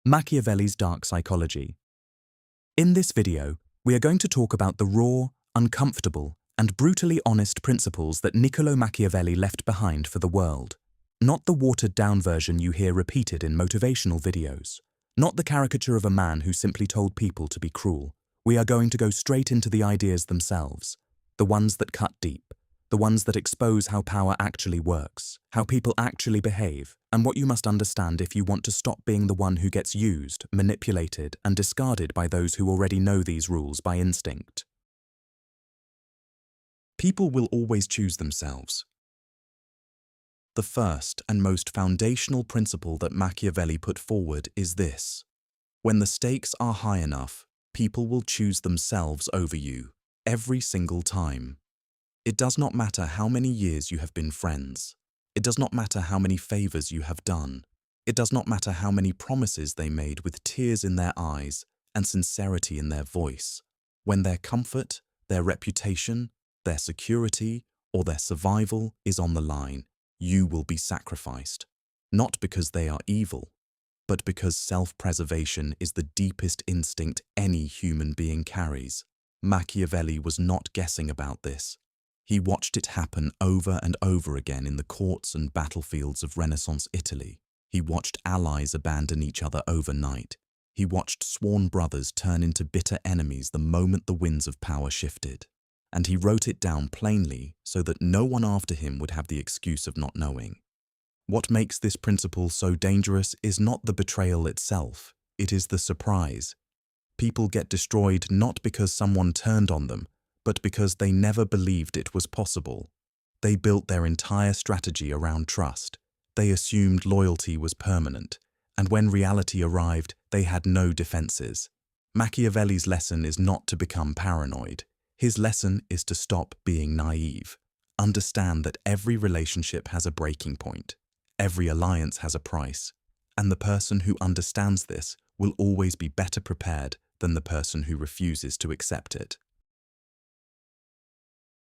Machiavelli's dark psychology. In this video, we are going to talk about the raw, uncomfortable, and brutally honest principles that Niccolo Machiavelli left behind for the world. Not the watered-down version you hear repeated in motivational videos. Not the caricature of a man who simply told people to be cruel. We are going to go straight into the ideas themselves, the ones that cut deep, the ones that expose how power actually works, how people actually behave, and what you must understand if you want to stop being the one who gets used, manipulated, and discarded by those who already know these rules by instinct. People will always choose themselves. The first and most foundational principle that Machiavelli put forward is this: when the stakes are high enough, people will choose themselves over you, every single time. It does not matter how many years you have been friends. It does not matter how many favors you have done. It does not matter how many promises they made with tears in their eyes and sincerity in their voice. When their comfort, their reputation, their security, or their survival is on the line, you will be sacrificed. Not because they are evil, but because self-preservation is the deepest instinct any human being carries. Machiavelli was not guessing about this. He watched it happen over and over again in the courts and battlefields of Renaissance Italy. He watched allies abandon each other overnight. He watched sworn brothers turn into bitter enemies the moment the winds of power shifted. And he wrote it down plainly so that no one after him would have the excuse of not knowing. What makes this principle so dangerous is not the betrayal itself, it is the surprise. People get destroyed not because someone turned on them, but because they never believed it was possible. They built their entire strategy around trust. They assumed loyalty was permanent, and when reality arrived, they had no defenses. Machiavelli's lesson is not to become paranoid. His lesson is to stop being naive. Understand that every relationship has a breaking point. Every alliance has a price. And the person who understands this will always be better prepared than the person who refuses to accept it.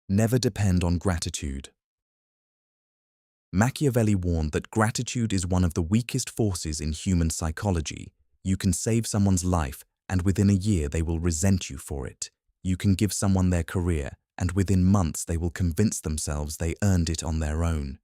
Never depend on gratitude. Machiavelli warned that gratitude is one of the weakest forces in human psychology. You can save someone's life, and within a year they will resent you for it. You can give someone their career, and within months they will convince themselves they earned it on their own.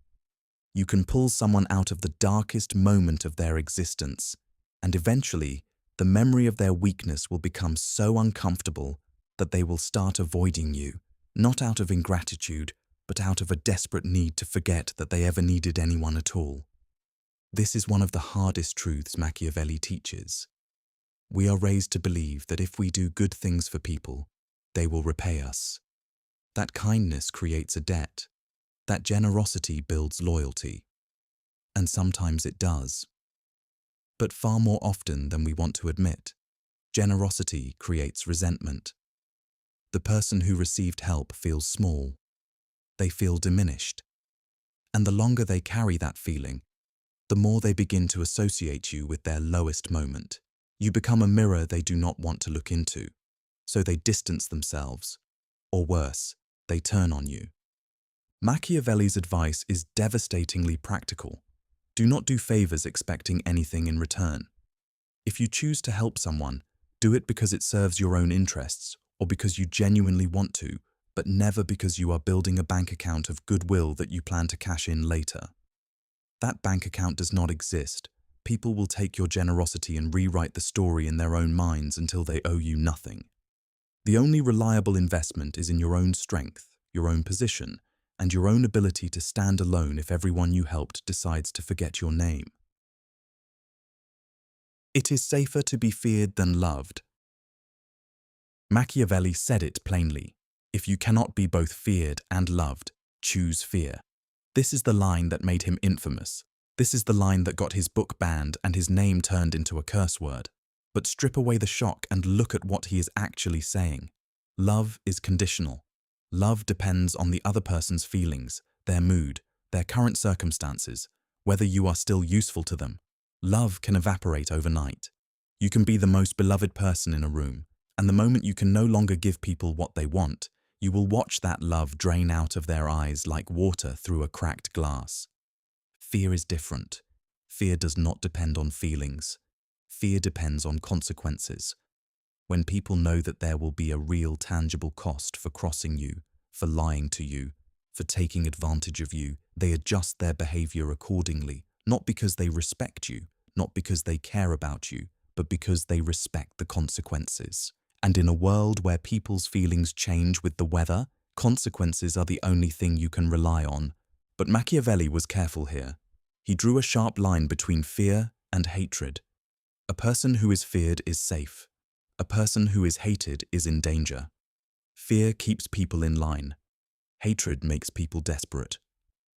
You can pull someone out of the darkest moment of their existence, and eventually, the memory of their weakness will become so uncomfortable that they will start avoiding you. Not out of ingratitude, but out of a desperate need to forget that they ever needed anyone at all. This is one of the hardest truths Machiavelli teaches. We are raised to believe that if we do good things for people, they will repay us. That kindness creates a debt. That generosity builds loyalty. And sometimes it does. But far more often than we want to admit, generosity creates resentment. The person who received help feels small. They feel diminished. And the longer they carry that feeling, the more they begin to associate you with their lowest moment. You become a mirror they do not want to look into, so they distance themselves, or worse, they turn on you. Machiavelli's advice is devastatingly practical. Do not do favors expecting anything in return. If you choose to help someone, do it because it serves your own interests, or because you genuinely want to, but never because you are building a bank account of goodwill that you plan to cash in later. That bank account does not exist. People will take your generosity and rewrite the story in their own minds until they owe you nothing. The only reliable investment is in your own strength, your own position, and your own ability to stand alone if everyone you helped decides to forget your name. It is safer to be feared than loved. Machiavelli said it plainly. If you cannot be both feared and loved, choose fear. This is the line that made him infamous. This is the line that got his book banned and his name turned into a curse word. But strip away the shock and look at what he is actually saying. Love is conditional. Love depends on the other person's feelings, their mood, their current circumstances, whether you are still useful to them. Love can evaporate overnight. You can be the most beloved person in a room, and the moment you can no longer give people what they want, you will watch that love drain out of their eyes like water through a cracked glass. Fear is different. Fear does not depend on feelings. Fear depends on consequences. When people know that there will be a real tangible cost for crossing you, for lying to you, for taking advantage of you, they adjust their behavior accordingly, not because they respect you, not because they care about you, but because they respect the consequences. And in a world where people's feelings change with the weather, consequences are the only thing you can rely on. But Machiavelli was careful here. He drew a sharp line between fear and hatred. A person who is feared is safe. A person who is hated is in danger. Fear keeps people in line. Hatred makes people desperate.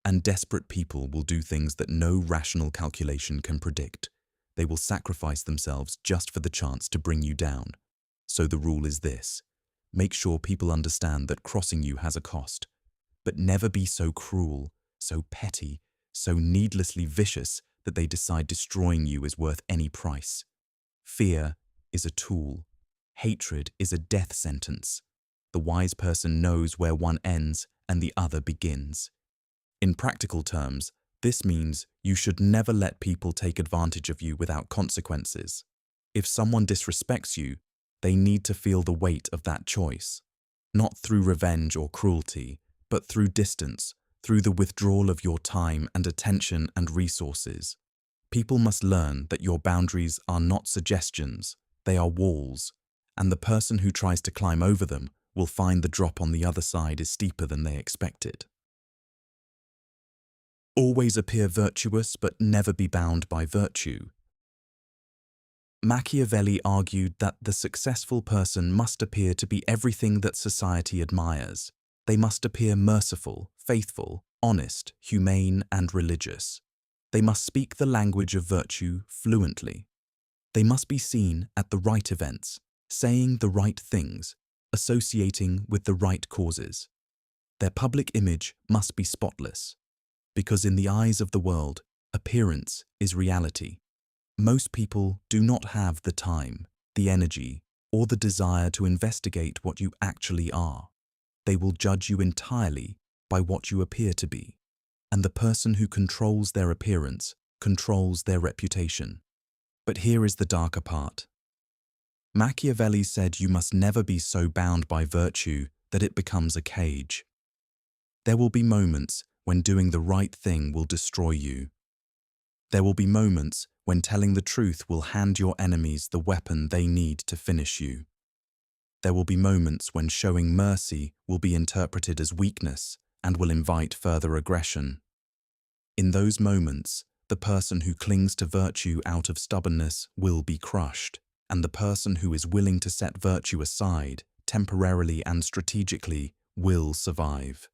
And desperate people will do things that no rational calculation can predict. They will sacrifice themselves just for the chance to bring you down. So the rule is this: make sure people understand that crossing you has a cost. But never be so cruel, so petty, so needlessly vicious that they decide destroying you is worth any price. Fear is a tool. Hatred is a death sentence. The wise person knows where one ends and the other begins. In practical terms, this means you should never let people take advantage of you without consequences. If someone disrespects you, they need to feel the weight of that choice. Not through revenge or cruelty, but through distance, through the withdrawal of your time and attention and resources. People must learn that your boundaries are not suggestions, they are walls, and the person who tries to climb over them will find the drop on the other side is steeper than they expected. Always appear virtuous, but never be bound by virtue. Machiavelli argued that the successful person must appear to be everything that society admires. They must appear merciful, faithful, honest, humane, and religious. They must speak the language of virtue fluently. They must be seen at the right events, saying the right things, associating with the right causes. Their public image must be spotless, because in the eyes of the world, appearance is reality. Most people do not have the time, the energy, or the desire to investigate what you actually are. They will judge you entirely by what you appear to be, and the person who controls their appearance controls their reputation. But here is the darker part. Machiavelli said you must never be so bound by virtue that it becomes a cage. There will be moments when doing the right thing will destroy you. There will be moments when telling the truth will hand your enemies the weapon they need to finish you. There will be moments when showing mercy will be interpreted as weakness and will invite further aggression. In those moments, the person who clings to virtue out of stubbornness will be crushed, and the person who is willing to set virtue aside, temporarily and strategically, will survive.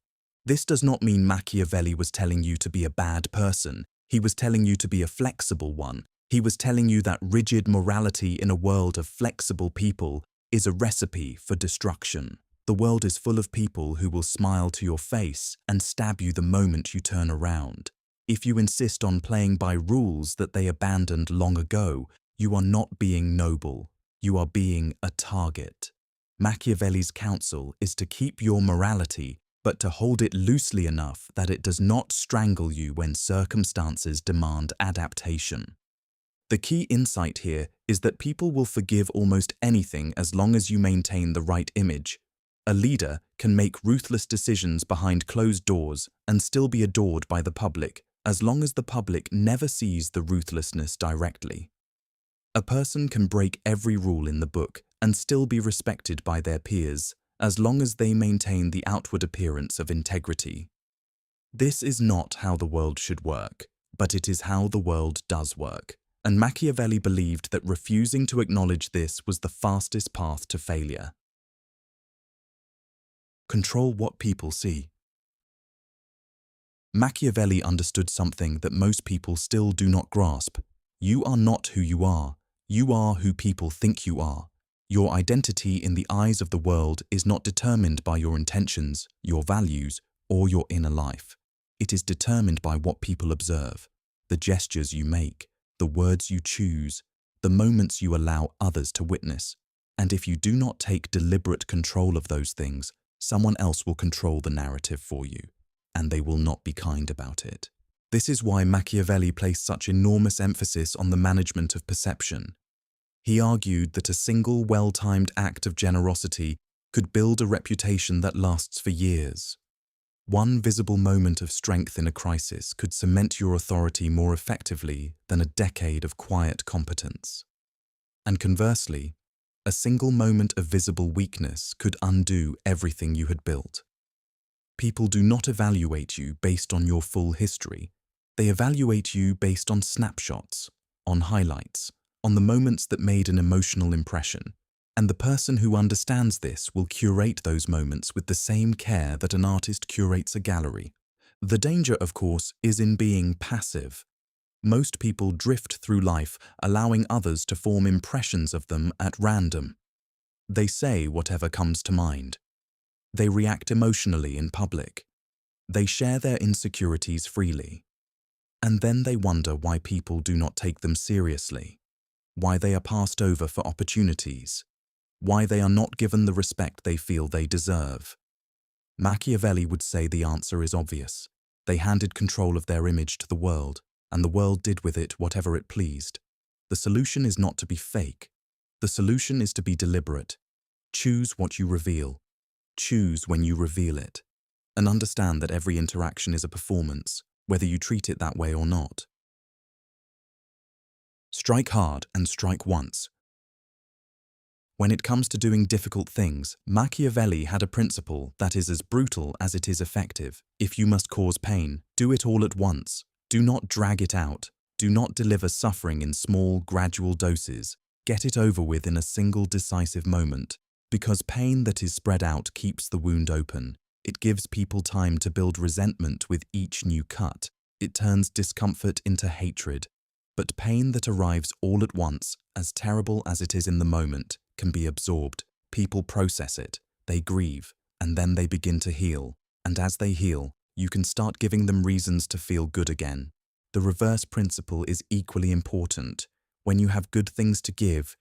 This does not mean Machiavelli was telling you to be a bad person. He was telling you to be a flexible one. He was telling you that rigid morality in a world of flexible people is a recipe for destruction. The world is full of people who will smile to your face and stab you the moment you turn around. If you insist on playing by rules that they abandoned long ago, you are not being noble. You are being a target. Machiavelli's counsel is to keep your morality, but to hold it loosely enough that it does not strangle you when circumstances demand adaptation. The key insight here is that people will forgive almost anything as long as you maintain the right image. A leader can make ruthless decisions behind closed doors and still be adored by the public, as long as the public never sees the ruthlessness directly. A person can break every rule in the book and still be respected by their peers, as long as they maintain the outward appearance of integrity. This is not how the world should work, but it is how the world does work. And Machiavelli believed that refusing to acknowledge this was the fastest path to failure. Control what people see. Machiavelli understood something that most people still do not grasp. You are not who you are. You are who people think you are. Your identity in the eyes of the world is not determined by your intentions, your values, or your inner life. It is determined by what people observe, the gestures you make, the words you choose, the moments you allow others to witness. And if you do not take deliberate control of those things, someone else will control the narrative for you, and they will not be kind about it. This is why Machiavelli placed such enormous emphasis on the management of perception. He argued that a single well-timed act of generosity could build a reputation that lasts for years. One visible moment of strength in a crisis could cement your authority more effectively than a decade of quiet competence. And conversely, a single moment of visible weakness could undo everything you had built. People do not evaluate you based on your full history. They evaluate you based on snapshots, on highlights, on the moments that made an emotional impression. And the person who understands this will curate those moments with the same care that an artist curates a gallery. The danger, of course, is in being passive. Most people drift through life, allowing others to form impressions of them at random. They say whatever comes to mind. They react emotionally in public. They share their insecurities freely. And then they wonder why people do not take them seriously, why they are passed over for opportunities, why they are not given the respect they feel they deserve. Machiavelli would say the answer is obvious. They handed control of their image to the world, and the world did with it whatever it pleased. The solution is not to be fake. The solution is to be deliberate. Choose what you reveal. Choose when you reveal it. And understand that every interaction is a performance, whether you treat it that way or not. Strike hard and strike once. When it comes to doing difficult things, Machiavelli had a principle that is as brutal as it is effective. If you must cause pain, do it all at once. Do not drag it out. Do not deliver suffering in small, gradual doses. Get it over with in a single decisive moment. Because pain that is spread out keeps the wound open. It gives people time to build resentment with each new cut. It turns discomfort into hatred. But pain that arrives all at once, as terrible as it is in the moment, can be absorbed. People process it, they grieve, and then they begin to heal. And as they heal, you can start giving them reasons to feel good again. The reverse principle is equally important. When you have good things to give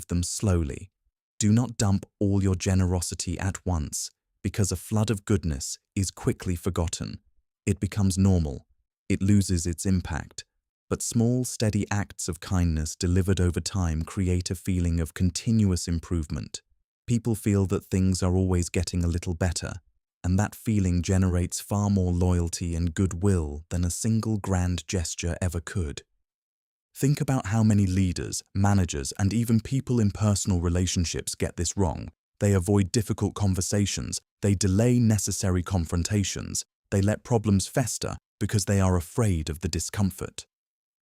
them slowly. Do not dump all your generosity at once, because a flood of goodness is quickly forgotten. It becomes normal. It loses its impact. But small, steady acts of kindness delivered over time create a feeling of continuous improvement. People feel that things are always getting a little better, and that feeling generates far more loyalty and goodwill than a single grand gesture ever could. Think about how many leaders, managers, and even people in personal relationships get this wrong. They avoid difficult conversations, they delay necessary confrontations, they let problems fester because they are afraid of the discomfort.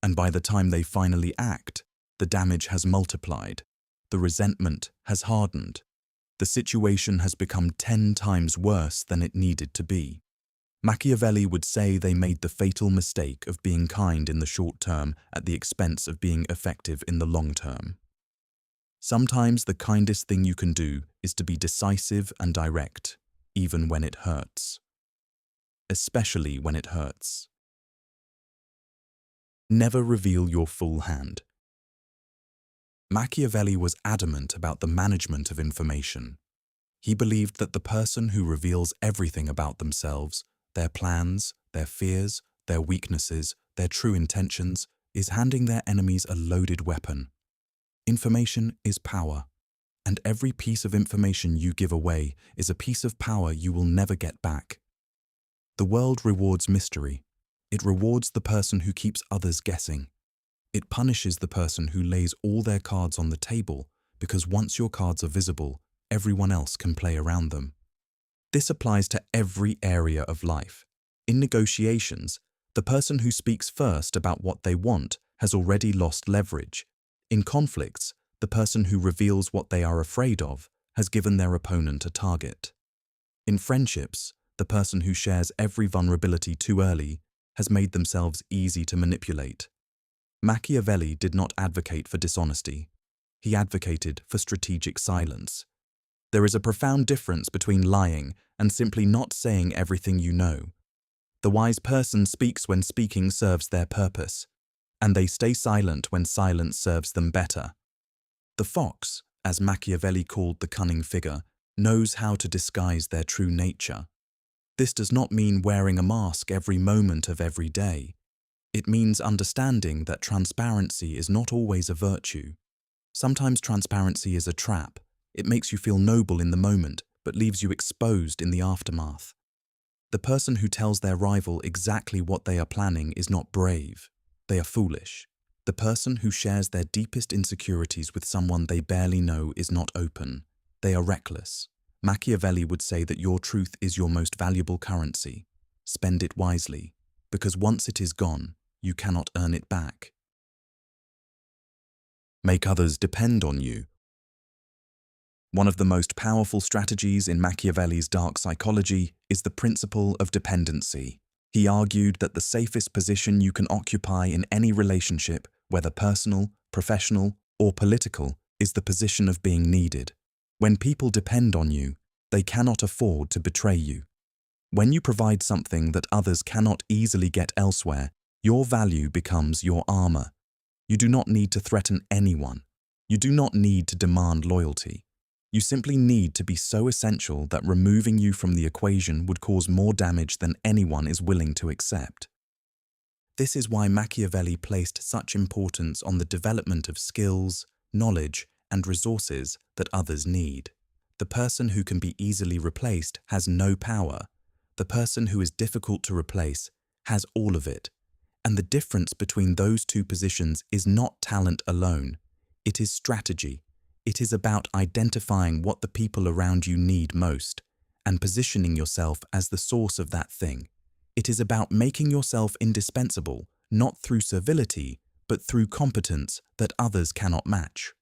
And by the time they finally act, the damage has multiplied. The resentment has hardened. The situation has become 10 times worse than it needed to be. Machiavelli would say they made the fatal mistake of being kind in the short term at the expense of being effective in the long term. Sometimes the kindest thing you can do is to be decisive and direct, even when it hurts. Especially when it hurts. Never reveal your full hand. Machiavelli was adamant about the management of information. He believed that the person who reveals everything about themselves, their plans, their fears, their weaknesses, their true intentions, is handing their enemies a loaded weapon. Information is power, and every piece of information you give away is a piece of power you will never get back. The world rewards mystery. It rewards the person who keeps others guessing. It punishes the person who lays all their cards on the table because once your cards are visible, everyone else can play around them. This applies to every area of life. In negotiations, the person who speaks first about what they want has already lost leverage. In conflicts, the person who reveals what they are afraid of has given their opponent a target. In friendships, the person who shares every vulnerability too early has made themselves easy to manipulate. Machiavelli did not advocate for dishonesty. He advocated for strategic silence. There is a profound difference between lying and simply not saying everything you know. The wise person speaks when speaking serves their purpose, and they stay silent when silence serves them better. The fox, as Machiavelli called the cunning figure, knows how to disguise their true nature. This does not mean wearing a mask every moment of every day. It means understanding that transparency is not always a virtue. Sometimes transparency is a trap. It makes you feel noble in the moment, but leaves you exposed in the aftermath. The person who tells their rival exactly what they are planning is not brave. They are foolish. The person who shares their deepest insecurities with someone they barely know is not open. They are reckless. Machiavelli would say that your truth is your most valuable currency. Spend it wisely, because once it is gone, you cannot earn it back. Make others depend on you. One of the most powerful strategies in Machiavelli's dark psychology is the principle of dependency. He argued that the safest position you can occupy in any relationship, whether personal, professional, or political, is the position of being needed. When people depend on you, they cannot afford to betray you. When you provide something that others cannot easily get elsewhere, your value becomes your armor. You do not need to threaten anyone. You do not need to demand loyalty. You simply need to be so essential that removing you from the equation would cause more damage than anyone is willing to accept. This is why Machiavelli placed such importance on the development of skills, knowledge, and resources that others need. The person who can be easily replaced has no power. The person who is difficult to replace has all of it. And the difference between those two positions is not talent alone. It is strategy. It is about identifying what the people around you need most and positioning yourself as the source of that thing. It is about making yourself indispensable, not through servility, but through competence that others cannot match.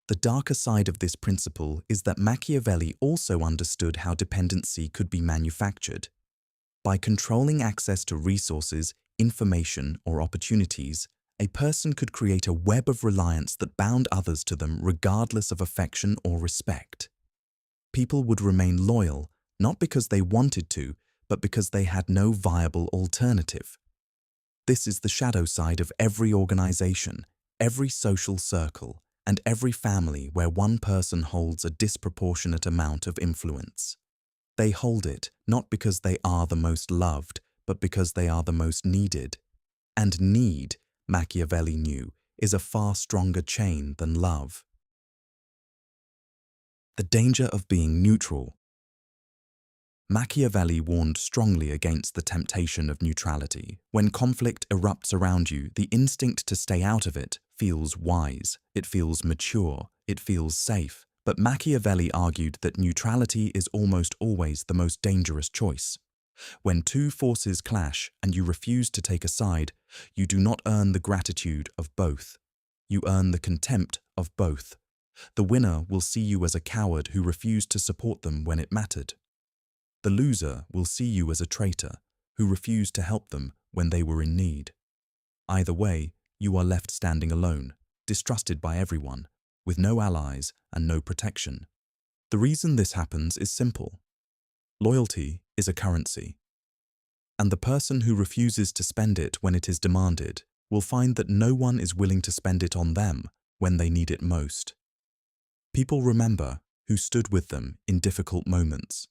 The darker side of this principle is that Machiavelli also understood how dependency could be manufactured. By controlling access to resources, information, or opportunities, a person could create a web of reliance that bound others to them regardless of affection or respect. People would remain loyal, not because they wanted to, but because they had no viable alternative. This is the shadow side of every organization, every social circle, and every family where one person holds a disproportionate amount of influence. They hold it not because they are the most loved, but because they are the most needed. And need, Machiavelli knew, is a far stronger chain than love. The danger of being neutral. Machiavelli warned strongly against the temptation of neutrality. When conflict erupts around you, the instinct to stay out of it feels wise, it feels mature, it feels safe. But Machiavelli argued that neutrality is almost always the most dangerous choice. When two forces clash and you refuse to take a side, you do not earn the gratitude of both. You earn the contempt of both. The winner will see you as a coward who refused to support them when it mattered. The loser will see you as a traitor who refused to help them when they were in need. Either way, you are left standing alone, distrusted by everyone, with no allies and no protection. The reason this happens is simple. Loyalty is a currency, and the person who refuses to spend it when it is demanded will find that no one is willing to spend it on them when they need it most. People remember who stood with them in difficult moments,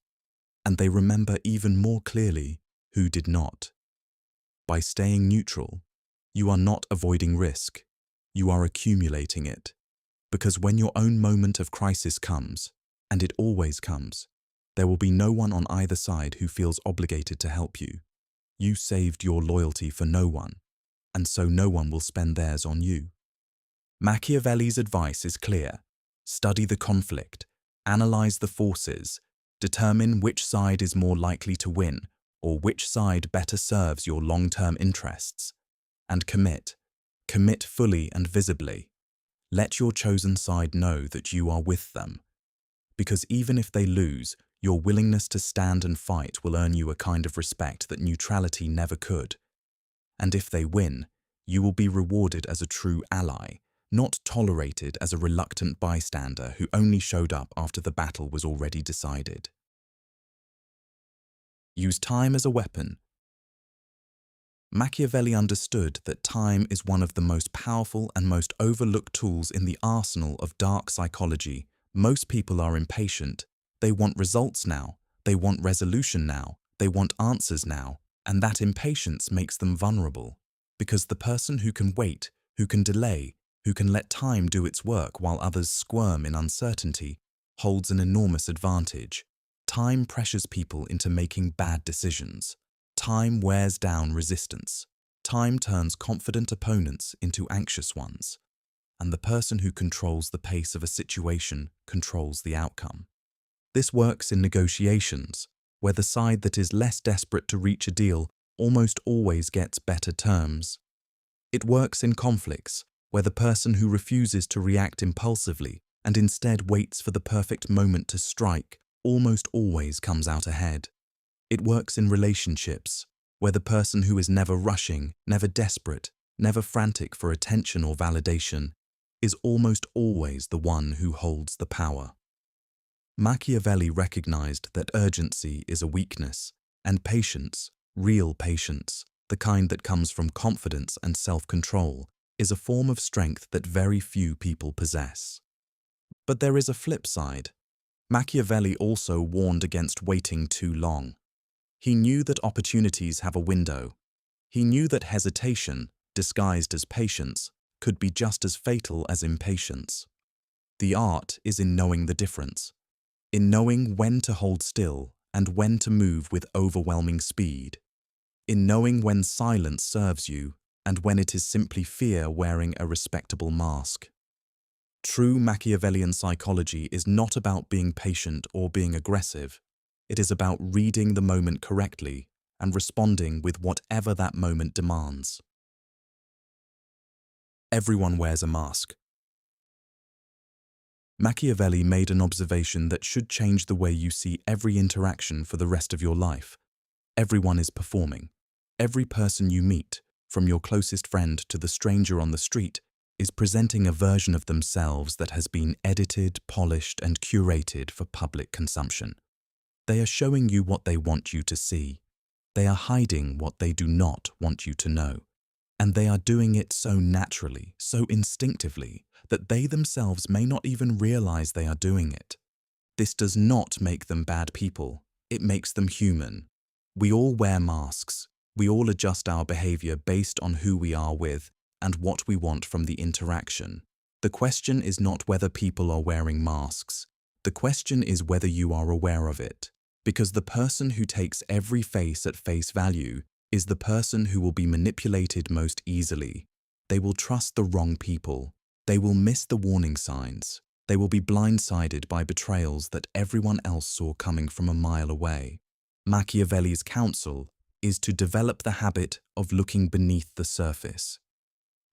and they remember even more clearly who did not. By staying neutral, you are not avoiding risk, you are accumulating it. Because when your own moment of crisis comes, and it always comes, there will be no one on either side who feels obligated to help you. You saved your loyalty for no one, and so no one will spend theirs on you. Machiavelli's advice is clear. Study the conflict, analyze the forces, determine which side is more likely to win or which side better serves your long-term interests, and commit. Commit fully and visibly. Let your chosen side know that you are with them, because even if they lose, your willingness to stand and fight will earn you a kind of respect that neutrality never could. And if they win, you will be rewarded as a true ally, not tolerated as a reluctant bystander who only showed up after the battle was already decided. Use time as a weapon. Machiavelli understood that time is one of the most powerful and most overlooked tools in the arsenal of dark psychology. Most people are impatient. They want results now. They want resolution now. They want answers now. And that impatience makes them vulnerable. Because the person who can wait, who can delay, who can let time do its work while others squirm in uncertainty, holds an enormous advantage. Time pressures people into making bad decisions. Time wears down resistance. Time turns confident opponents into anxious ones. And the person who controls the pace of a situation controls the outcome. This works in negotiations, where the side that is less desperate to reach a deal almost always gets better terms. It works in conflicts, where the person who refuses to react impulsively and instead waits for the perfect moment to strike almost always comes out ahead. It works in relationships, where the person who is never rushing, never desperate, never frantic for attention or validation, is almost always the one who holds the power. Machiavelli recognized that urgency is a weakness, and patience, real patience, the kind that comes from confidence and self-control, is a form of strength that very few people possess. But there is a flip side. Machiavelli also warned against waiting too long. He knew that opportunities have a window. He knew that hesitation, disguised as patience, could be just as fatal as impatience. The art is in knowing the difference, in knowing when to hold still and when to move with overwhelming speed, in knowing when silence serves you and when it is simply fear wearing a respectable mask. True Machiavellian psychology is not about being patient or being aggressive. It is about reading the moment correctly and responding with whatever that moment demands. Everyone wears a mask. Machiavelli made an observation that should change the way you see every interaction for the rest of your life. Everyone is performing. Every person you meet, from your closest friend to the stranger on the street, is presenting a version of themselves that has been edited, polished, and curated for public consumption. They are showing you what they want you to see. They are hiding what they do not want you to know. And they are doing it so naturally, so instinctively, that they themselves may not even realize they are doing it. This does not make them bad people. It makes them human. We all wear masks. We all adjust our behavior based on who we are with and what we want from the interaction. The question is not whether people are wearing masks. The question is whether you are aware of it. Because the person who takes every face at face value is the person who will be manipulated most easily. They will trust the wrong people. They will miss the warning signs. They will be blindsided by betrayals that everyone else saw coming from a mile away. Machiavelli's counsel is to develop the habit of looking beneath the surface.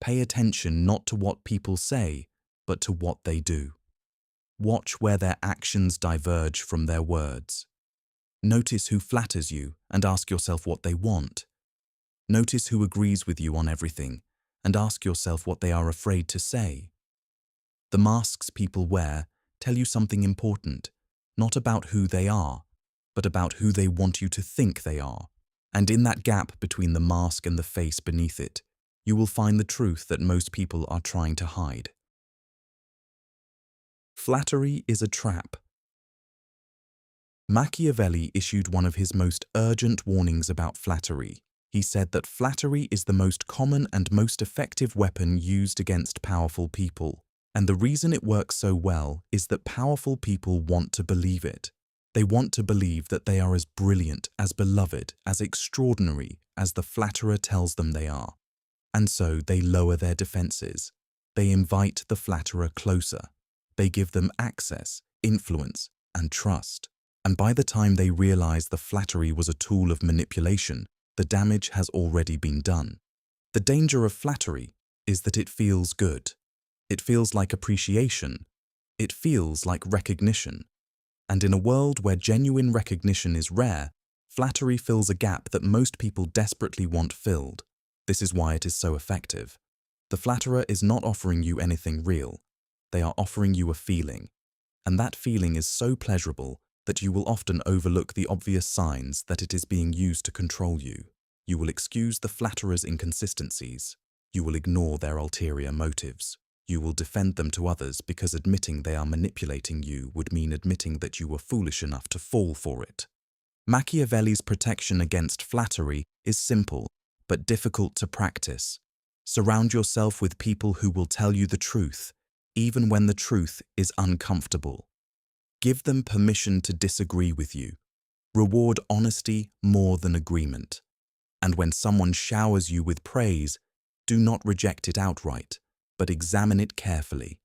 Pay attention not to what people say, but to what they do. Watch where their actions diverge from their words. Notice who flatters you and ask yourself what they want. Notice who agrees with you on everything and ask yourself what they are afraid to say. The masks people wear tell you something important, not about who they are, but about who they want you to think they are. And in that gap between the mask and the face beneath it, you will find the truth that most people are trying to hide. Flattery is a trap. Machiavelli issued one of his most urgent warnings about flattery. He said that flattery is the most common and most effective weapon used against powerful people. And the reason it works so well is that powerful people want to believe it. They want to believe that they are as brilliant, as beloved, as extraordinary as the flatterer tells them they are. And so they lower their defenses. They invite the flatterer closer. They give them access, influence, and trust. And by the time they realize the flattery was a tool of manipulation, the damage has already been done. The danger of flattery is that it feels good. It feels like appreciation. It feels like recognition. And in a world where genuine recognition is rare, flattery fills a gap that most people desperately want filled. This is why it is so effective. The flatterer is not offering you anything real. They are offering you a feeling. And that feeling is so pleasurable that you will often overlook the obvious signs that it is being used to control you. You will excuse the flatterer's inconsistencies. You will ignore their ulterior motives. You will defend them to others because admitting they are manipulating you would mean admitting that you were foolish enough to fall for it. Machiavelli's protection against flattery is simple but difficult to practice. Surround yourself with people who will tell you the truth, even when the truth is uncomfortable. Give them permission to disagree with you. Reward honesty more than agreement. And when someone showers you with praise, do not reject it outright, but examine it carefully.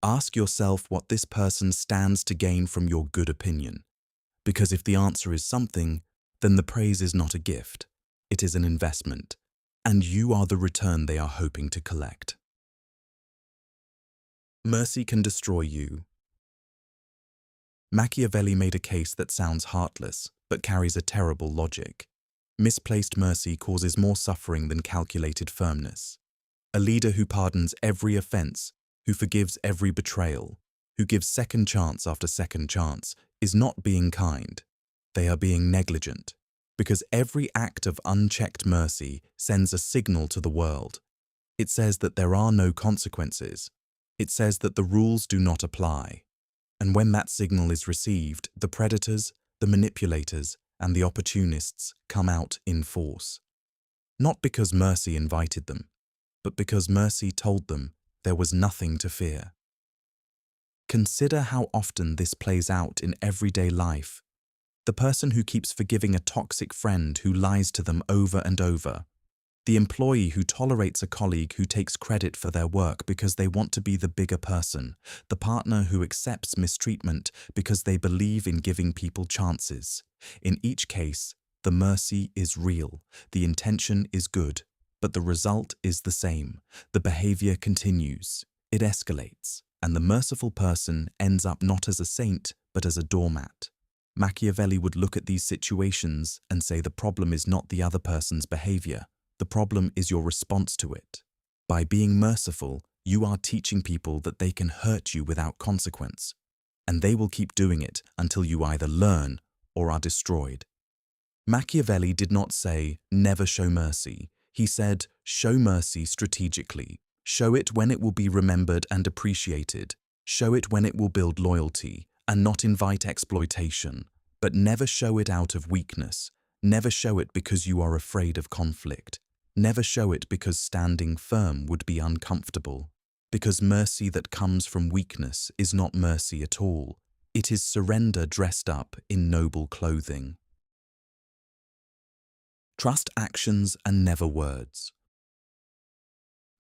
Ask yourself what this person stands to gain from your good opinion. Because if the answer is something, then the praise is not a gift, it is an investment, and you are the return they are hoping to collect. Mercy can destroy you. Machiavelli made a case that sounds heartless, but carries a terrible logic. Misplaced mercy causes more suffering than calculated firmness. A leader who pardons every offense, who forgives every betrayal, who gives second chance after second chance, is not being kind. They are being negligent, because every act of unchecked mercy sends a signal to the world. It says that there are no consequences. It says that the rules do not apply. And when that signal is received, the predators, the manipulators, and the opportunists come out in force. Not because mercy invited them, but because mercy told them there was nothing to fear. Consider how often this plays out in everyday life. The person who keeps forgiving a toxic friend who lies to them over and over. The employee who tolerates a colleague who takes credit for their work because they want to be the bigger person. The partner who accepts mistreatment because they believe in giving people chances. In each case, the mercy is real, the intention is good, but the result is the same. The behavior continues, it escalates, and the merciful person ends up not as a saint, but as a doormat. Machiavelli would look at these situations and say the problem is not the other person's behavior. The problem is your response to it. By being merciful, you are teaching people that they can hurt you without consequence, and they will keep doing it until you either learn or are destroyed. Machiavelli did not say, never show mercy. He said, show mercy strategically. Show it when it will be remembered and appreciated. Show it when it will build loyalty and not invite exploitation. But never show it out of weakness. Never show it because you are afraid of conflict. Never show it because standing firm would be uncomfortable. Because mercy that comes from weakness is not mercy at all. It is surrender dressed up in noble clothing. Trust actions and never words.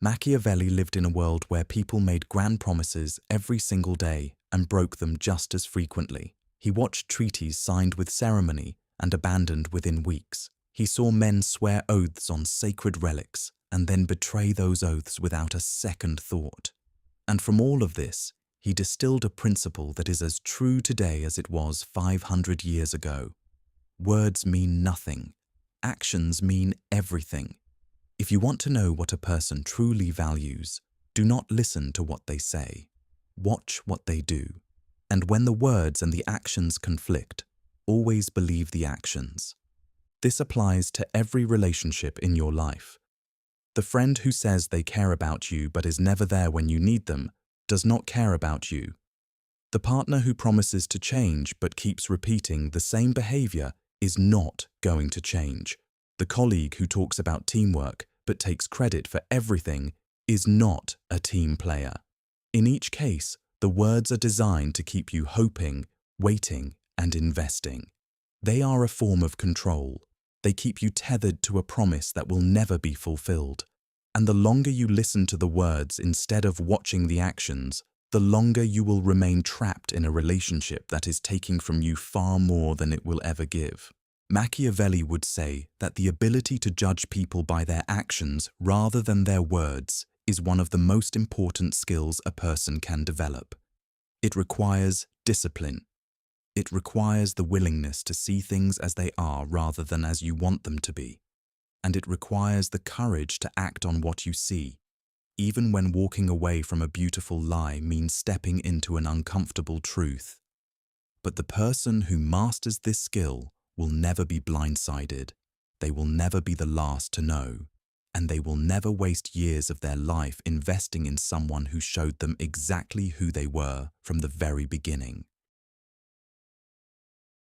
Machiavelli lived in a world where people made grand promises every single day and broke them just as frequently. He watched treaties signed with ceremony and abandoned within weeks. He saw men swear oaths on sacred relics and then betray those oaths without a second thought. And from all of this, he distilled a principle that is as true today as it was 500 years ago. Words mean nothing. Actions mean everything. If you want to know what a person truly values, do not listen to what they say. Watch what they do. And when the words and the actions conflict, always believe the actions. This applies to every relationship in your life. The friend who says they care about you but is never there when you need them does not care about you. The partner who promises to change but keeps repeating the same behavior is not going to change. The colleague who talks about teamwork but takes credit for everything is not a team player. In each case, the words are designed to keep you hoping, waiting, and investing. They are a form of control. They keep you tethered to a promise that will never be fulfilled. And the longer you listen to the words instead of watching the actions, the longer you will remain trapped in a relationship that is taking from you far more than it will ever give. Machiavelli would say that the ability to judge people by their actions rather than their words is one of the most important skills a person can develop. It requires discipline. It requires the willingness to see things as they are rather than as you want them to be. And it requires the courage to act on what you see, even when walking away from a beautiful lie means stepping into an uncomfortable truth. But the person who masters this skill will never be blindsided. They will never be the last to know. And they will never waste years of their life investing in someone who showed them exactly who they were from the very beginning.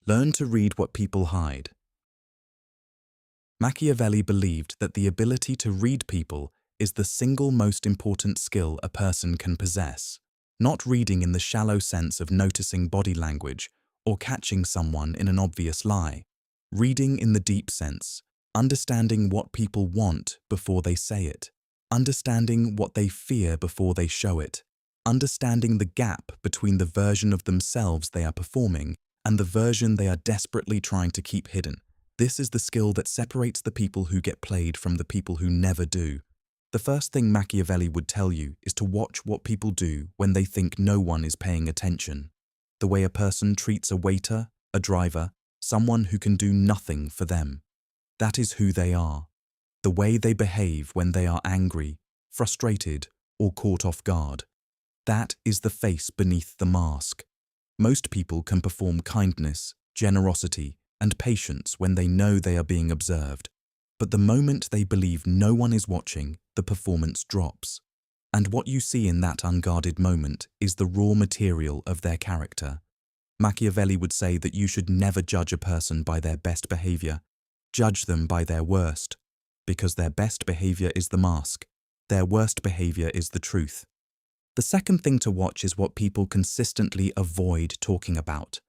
Learn to read what people hide. Machiavelli believed that the ability to read people is the single most important skill a person can possess. Not reading in the shallow sense of noticing body language or catching someone in an obvious lie. Reading in the deep sense, understanding what people want before they say it, understanding what they fear before they show it, understanding the gap between the version of themselves they are performing and the version they are desperately trying to keep hidden. This is the skill that separates the people who get played from the people who never do. The first thing Machiavelli would tell you is to watch what people do when they think no one is paying attention. The way a person treats a waiter, a driver, someone who can do nothing for them. That is who they are. The way they behave when they are angry, frustrated, or caught off guard. That is the face beneath the mask. Most people can perform kindness, generosity, and patience when they know they are being observed. But the moment they believe no one is watching, the performance drops. And what you see in that unguarded moment is the raw material of their character. Machiavelli would say that you should never judge a person by their best behavior. Judge them by their worst, because their best behavior is the mask. Their worst behavior is the truth. The second thing to watch is what people consistently avoid talking about.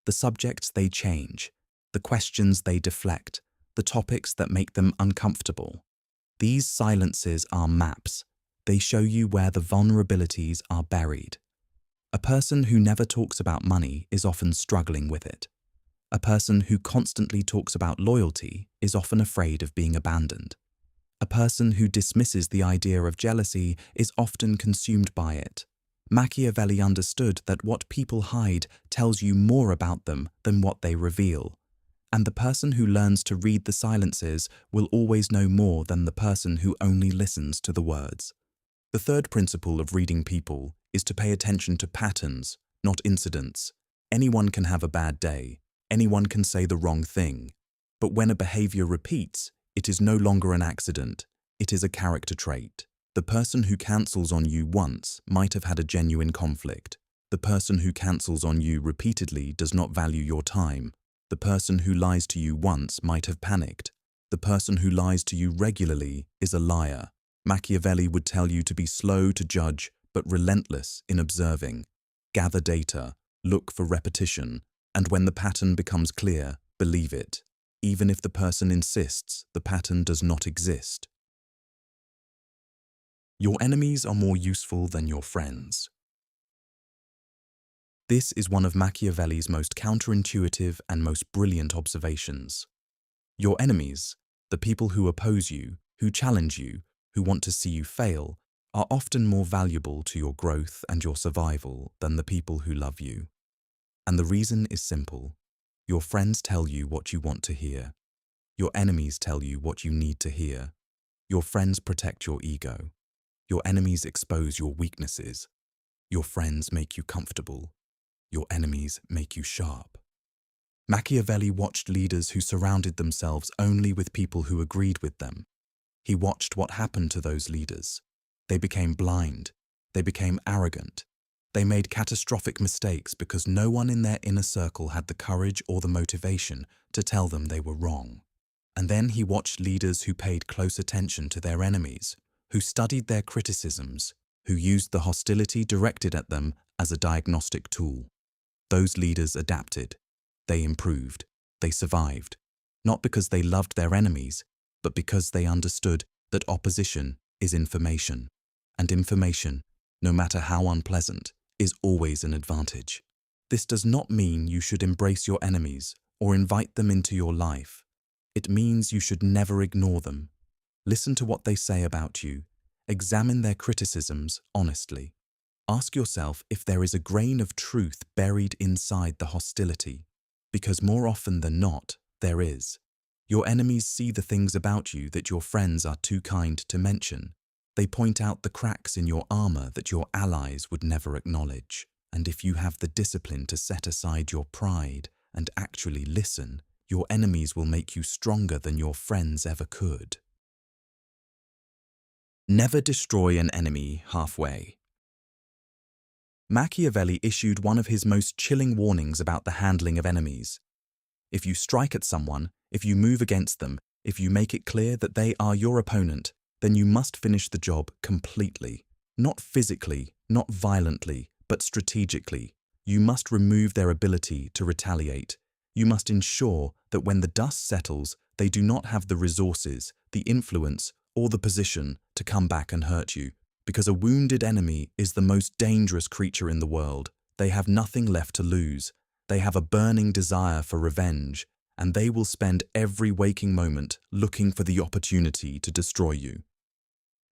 The subjects they change, the questions they deflect, the topics that make them uncomfortable. These silences are maps. They show you where the vulnerabilities are buried. A person who never talks about money is often struggling with it. A person who constantly talks about loyalty is often afraid of being abandoned. A person who dismisses the idea of jealousy is often consumed by it. Machiavelli understood that what people hide tells you more about them than what they reveal. And the person who learns to read the silences will always know more than the person who only listens to the words. The third principle of reading people is to pay attention to patterns, not incidents. Anyone can have a bad day. Anyone can say the wrong thing. But when a behavior repeats, it is no longer an accident. It is a character trait. The person who cancels on you once might have had a genuine conflict. The person who cancels on you repeatedly does not value your time. The person who lies to you once might have panicked. The person who lies to you regularly is a liar. Machiavelli would tell you to be slow to judge, but relentless in observing. Gather data, look for repetition, and when the pattern becomes clear, believe it, even if the person insists the pattern does not exist. Your enemies are more useful than your friends. This is one of Machiavelli's most counterintuitive and most brilliant observations. Your enemies, the people who oppose you, who challenge you, who want to see you fail, are often more valuable to your growth and your survival than the people who love you. And the reason is simple. Your friends tell you what you want to hear. Your enemies tell you what you need to hear. Your friends protect your ego. Your enemies expose your weaknesses. Your friends make you comfortable. Your enemies make you sharp. Machiavelli watched leaders who surrounded themselves only with people who agreed with them. He watched what happened to those leaders. They became blind. They became arrogant. They made catastrophic mistakes because no one in their inner circle had the courage or the motivation to tell them they were wrong. And then he watched leaders who paid close attention to their enemies, who studied their criticisms, who used the hostility directed at them as a diagnostic tool. Those leaders adapted. They improved. They survived. Not because they loved their enemies, but because they understood that opposition is information. And information, no matter how unpleasant, is always an advantage. This does not mean you should embrace your enemies or invite them into your life. It means you should never ignore them. Listen to what they say about you. Examine their criticisms honestly. Ask yourself if there is a grain of truth buried inside the hostility, because more often than not, there is. Your enemies see the things about you that your friends are too kind to mention. They point out the cracks in your armor that your allies would never acknowledge. And if you have the discipline to set aside your pride and actually listen, your enemies will make you stronger than your friends ever could. Never destroy an enemy halfway. Machiavelli issued one of his most chilling warnings about the handling of enemies. If you strike at someone, if you move against them, if you make it clear that they are your opponent, then you must finish the job completely. Not physically, not violently, but strategically. You must remove their ability to retaliate. You must ensure that when the dust settles, they do not have the resources, the influence, or the position to come back and hurt you. Because a wounded enemy is the most dangerous creature in the world. They have nothing left to lose. They have a burning desire for revenge, and they will spend every waking moment looking for the opportunity to destroy you.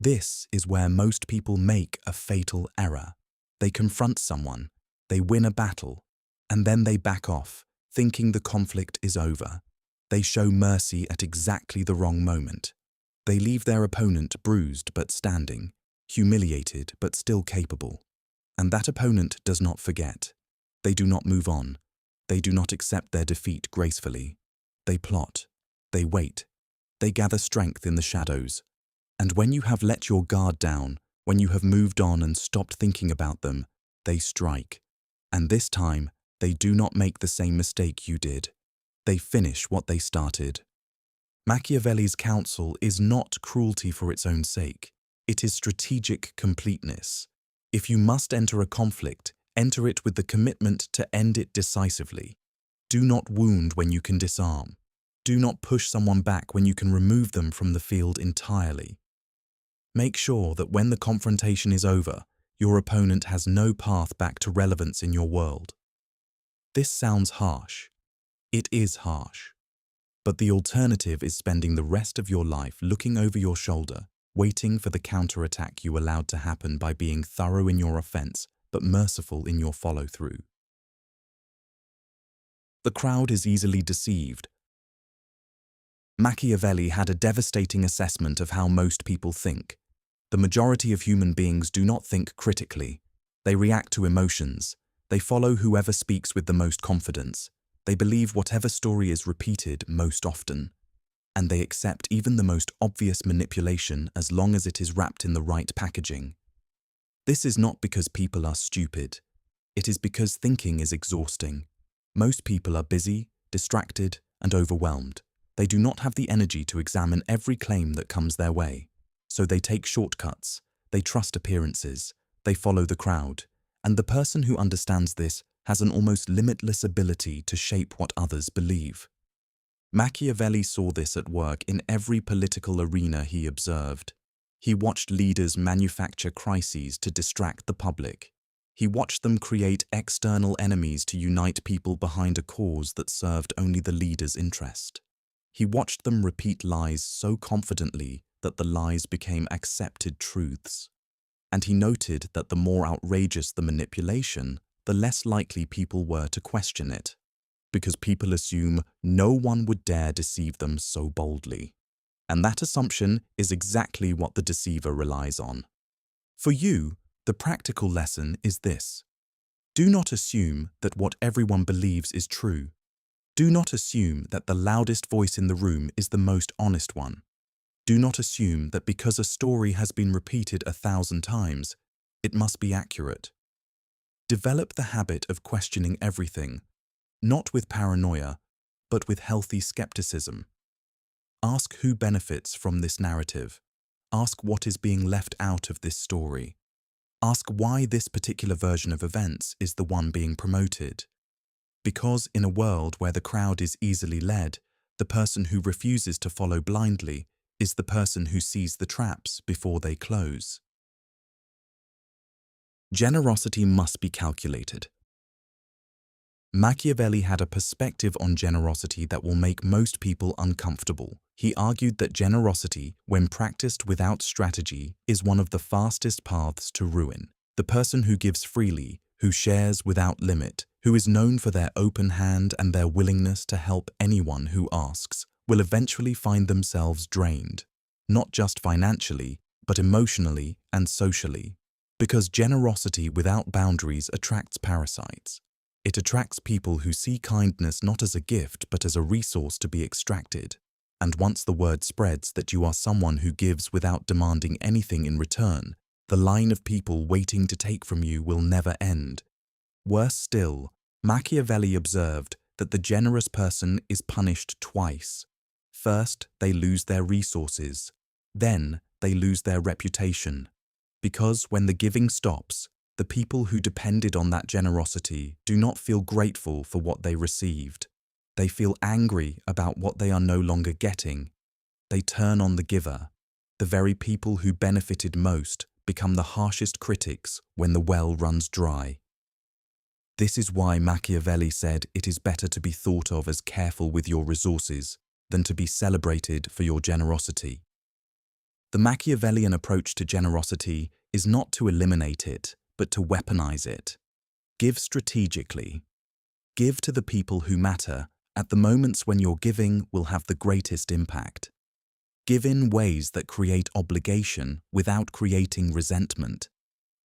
This is where most people make a fatal error. They confront someone, they win a battle, and then they back off, thinking the conflict is over. They show mercy at exactly the wrong moment. They leave their opponent bruised but standing, humiliated but still capable. And that opponent does not forget. They do not move on. They do not accept their defeat gracefully. They plot. They wait. They gather strength in the shadows. And when you have let your guard down, when you have moved on and stopped thinking about them, they strike. And this time, they do not make the same mistake you did. They finish what they started. Machiavelli's counsel is not cruelty for its own sake. It is strategic completeness. If you must enter a conflict, enter it with the commitment to end it decisively. Do not wound when you can disarm. Do not push someone back when you can remove them from the field entirely. Make sure that when the confrontation is over, your opponent has no path back to relevance in your world. This sounds harsh. It is harsh. But the alternative is spending the rest of your life looking over your shoulder, waiting for the counterattack you allowed to happen by being thorough in your offense, but merciful in your follow-through. The crowd is easily deceived. Machiavelli had a devastating assessment of how most people think. The majority of human beings do not think critically. They react to emotions. They follow whoever speaks with the most confidence. They believe whatever story is repeated most often. And they accept even the most obvious manipulation as long as it is wrapped in the right packaging. This is not because people are stupid. It is because thinking is exhausting. Most people are busy, distracted, and overwhelmed. They do not have the energy to examine every claim that comes their way. So they take shortcuts, they trust appearances, they follow the crowd. And the person who understands this has an almost limitless ability to shape what others believe. Machiavelli saw this at work in every political arena he observed. He watched leaders manufacture crises to distract the public. He watched them create external enemies to unite people behind a cause that served only the leader's interest. He watched them repeat lies so confidently that the lies became accepted truths. And he noted that the more outrageous the manipulation, the less likely people were to question it, because people assume no one would dare deceive them so boldly. And that assumption is exactly what the deceiver relies on. For you, the practical lesson is this. Do not assume that what everyone believes is true. Do not assume that the loudest voice in the room is the most honest one. Do not assume that because a story has been repeated 1,000 times, it must be accurate. Develop the habit of questioning everything, not with paranoia, but with healthy skepticism. Ask who benefits from this narrative. Ask what is being left out of this story. Ask why this particular version of events is the one being promoted. Because in a world where the crowd is easily led, the person who refuses to follow blindly is the person who sees the traps before they close. Generosity must be calculated. Machiavelli had a perspective on generosity that will make most people uncomfortable. He argued that generosity, when practiced without strategy, is one of the fastest paths to ruin. The person who gives freely, who shares without limit, who is known for their open hand and their willingness to help anyone who asks, will eventually find themselves drained, not just financially, but emotionally and socially. Because generosity without boundaries attracts parasites. It attracts people who see kindness not as a gift but as a resource to be extracted. And once the word spreads that you are someone who gives without demanding anything in return, the line of people waiting to take from you will never end. Worse still, Machiavelli observed that the generous person is punished twice. First, they lose their resources. Then, they lose their reputation. Because when the giving stops, the people who depended on that generosity do not feel grateful for what they received. They feel angry about what they are no longer getting. They turn on the giver. The very people who benefited most become the harshest critics when the well runs dry. This is why Machiavelli said it is better to be thought of as careful with your resources than to be celebrated for your generosity. The Machiavellian approach to generosity is not to eliminate it, but to weaponize it. Give strategically. Give to the people who matter at the moments when your giving will have the greatest impact. Give in ways that create obligation without creating resentment,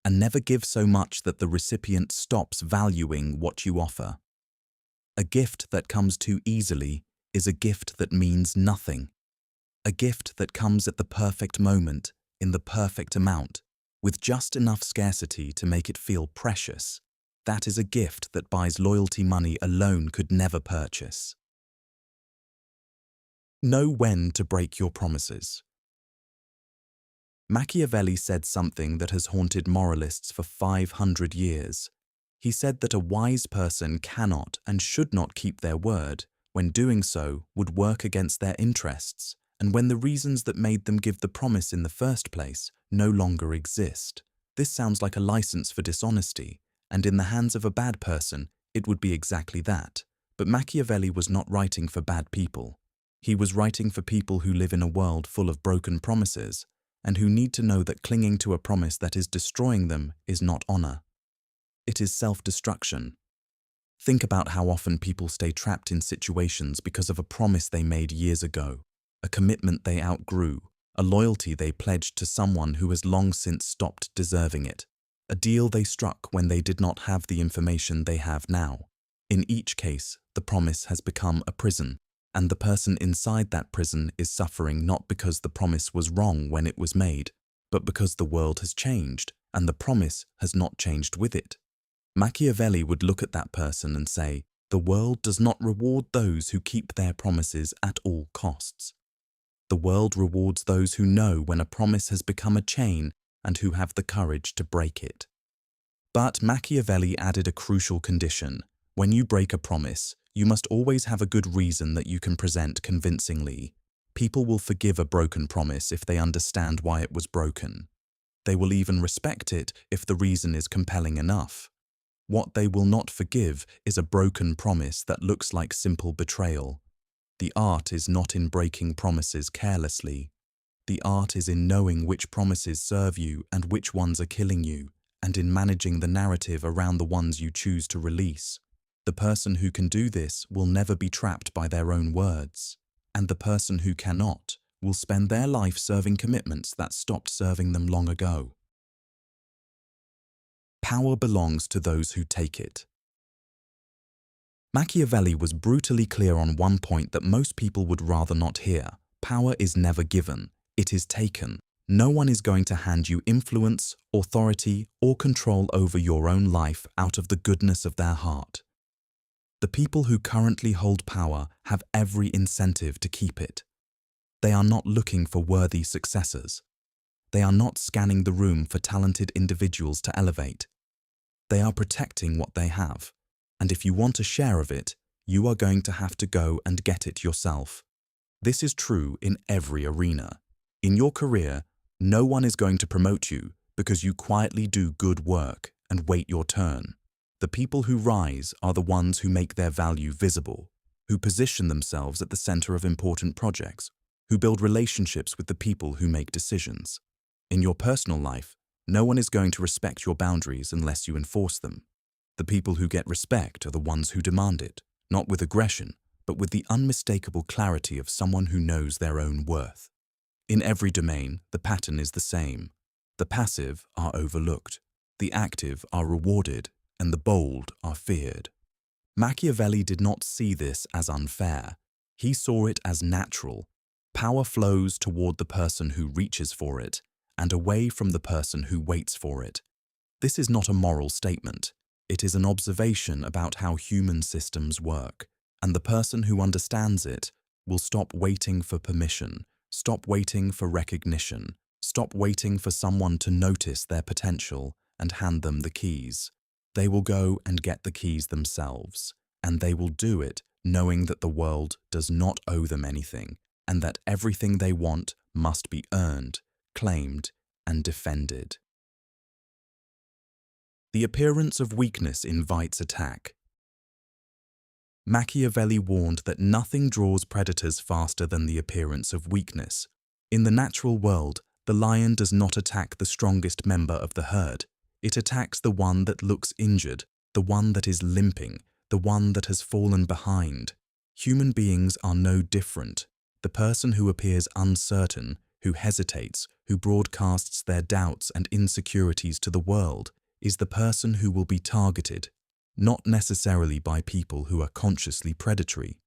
and never give so much that the recipient stops valuing what you offer. A gift that comes too easily is a gift that means nothing. A gift that comes at the perfect moment, in the perfect amount, with just enough scarcity to make it feel precious. That is a gift that buys loyalty money alone could never purchase. Know when to break your promises. Machiavelli said something that has haunted moralists for 500 years. He said that a wise person cannot and should not keep their word when doing so would work against their interests, and when the reasons that made them give the promise in the first place no longer exist. This sounds like a license for dishonesty, and in the hands of a bad person, it would be exactly that. But Machiavelli was not writing for bad people. He was writing for people who live in a world full of broken promises, and who need to know that clinging to a promise that is destroying them is not honor. It is self-destruction. Think about how often people stay trapped in situations because of a promise they made years ago, a commitment they outgrew, a loyalty they pledged to someone who has long since stopped deserving it, a deal they struck when they did not have the information they have now. In each case, the promise has become a prison, and the person inside that prison is suffering not because the promise was wrong when it was made, but because the world has changed and the promise has not changed with it. Machiavelli would look at that person and say, "The world does not reward those who keep their promises at all costs. The world rewards those who know when a promise has become a chain and who have the courage to break it." But Machiavelli added a crucial condition. When you break a promise, you must always have a good reason that you can present convincingly. People will forgive a broken promise if they understand why it was broken. They will even respect it if the reason is compelling enough. What they will not forgive is a broken promise that looks like simple betrayal. The art is not in breaking promises carelessly. The art is in knowing which promises serve you and which ones are killing you, and in managing the narrative around the ones you choose to release. The person who can do this will never be trapped by their own words, and the person who cannot will spend their life serving commitments that stopped serving them long ago. Power belongs to those who take it. Machiavelli was brutally clear on one point that most people would rather not hear. Power is never given, it is taken. No one is going to hand you influence, authority, or control over your own life out of the goodness of their heart. The people who currently hold power have every incentive to keep it. They are not looking for worthy successors. They are not scanning the room for talented individuals to elevate. They are protecting what they have, and if you want a share of it, you are going to have to go and get it yourself. This is true in every arena. In your career, no one is going to promote you because you quietly do good work and wait your turn. The people who rise are the ones who make their value visible, who position themselves at the center of important projects, who build relationships with the people who make decisions. In your personal life, no one is going to respect your boundaries unless you enforce them. The people who get respect are the ones who demand it, not with aggression, but with the unmistakable clarity of someone who knows their own worth. In every domain, the pattern is the same. The passive are overlooked, the active are rewarded, and the bold are feared. Machiavelli did not see this as unfair. He saw it as natural. Power flows toward the person who reaches for it, and away from the person who waits for it. This is not a moral statement. It is an observation about how human systems work, and the person who understands it will stop waiting for permission, stop waiting for recognition, Stop waiting for someone to notice their potential and hand them the keys. They will go and get the keys themselves, and they will do it knowing that the world does not owe them anything, and that everything they want must be earned, claimed, and defended. The appearance of weakness invites attack. Machiavelli warned that nothing draws predators faster than the appearance of weakness. In the natural world, the lion does not attack the strongest member of the herd. It attacks the one that looks injured, the one that is limping, the one that has fallen behind. Human beings are no different. The person who appears uncertain, who hesitates, who broadcasts their doubts and insecurities to the world, is the person who will be targeted, not necessarily by people who are consciously predatory,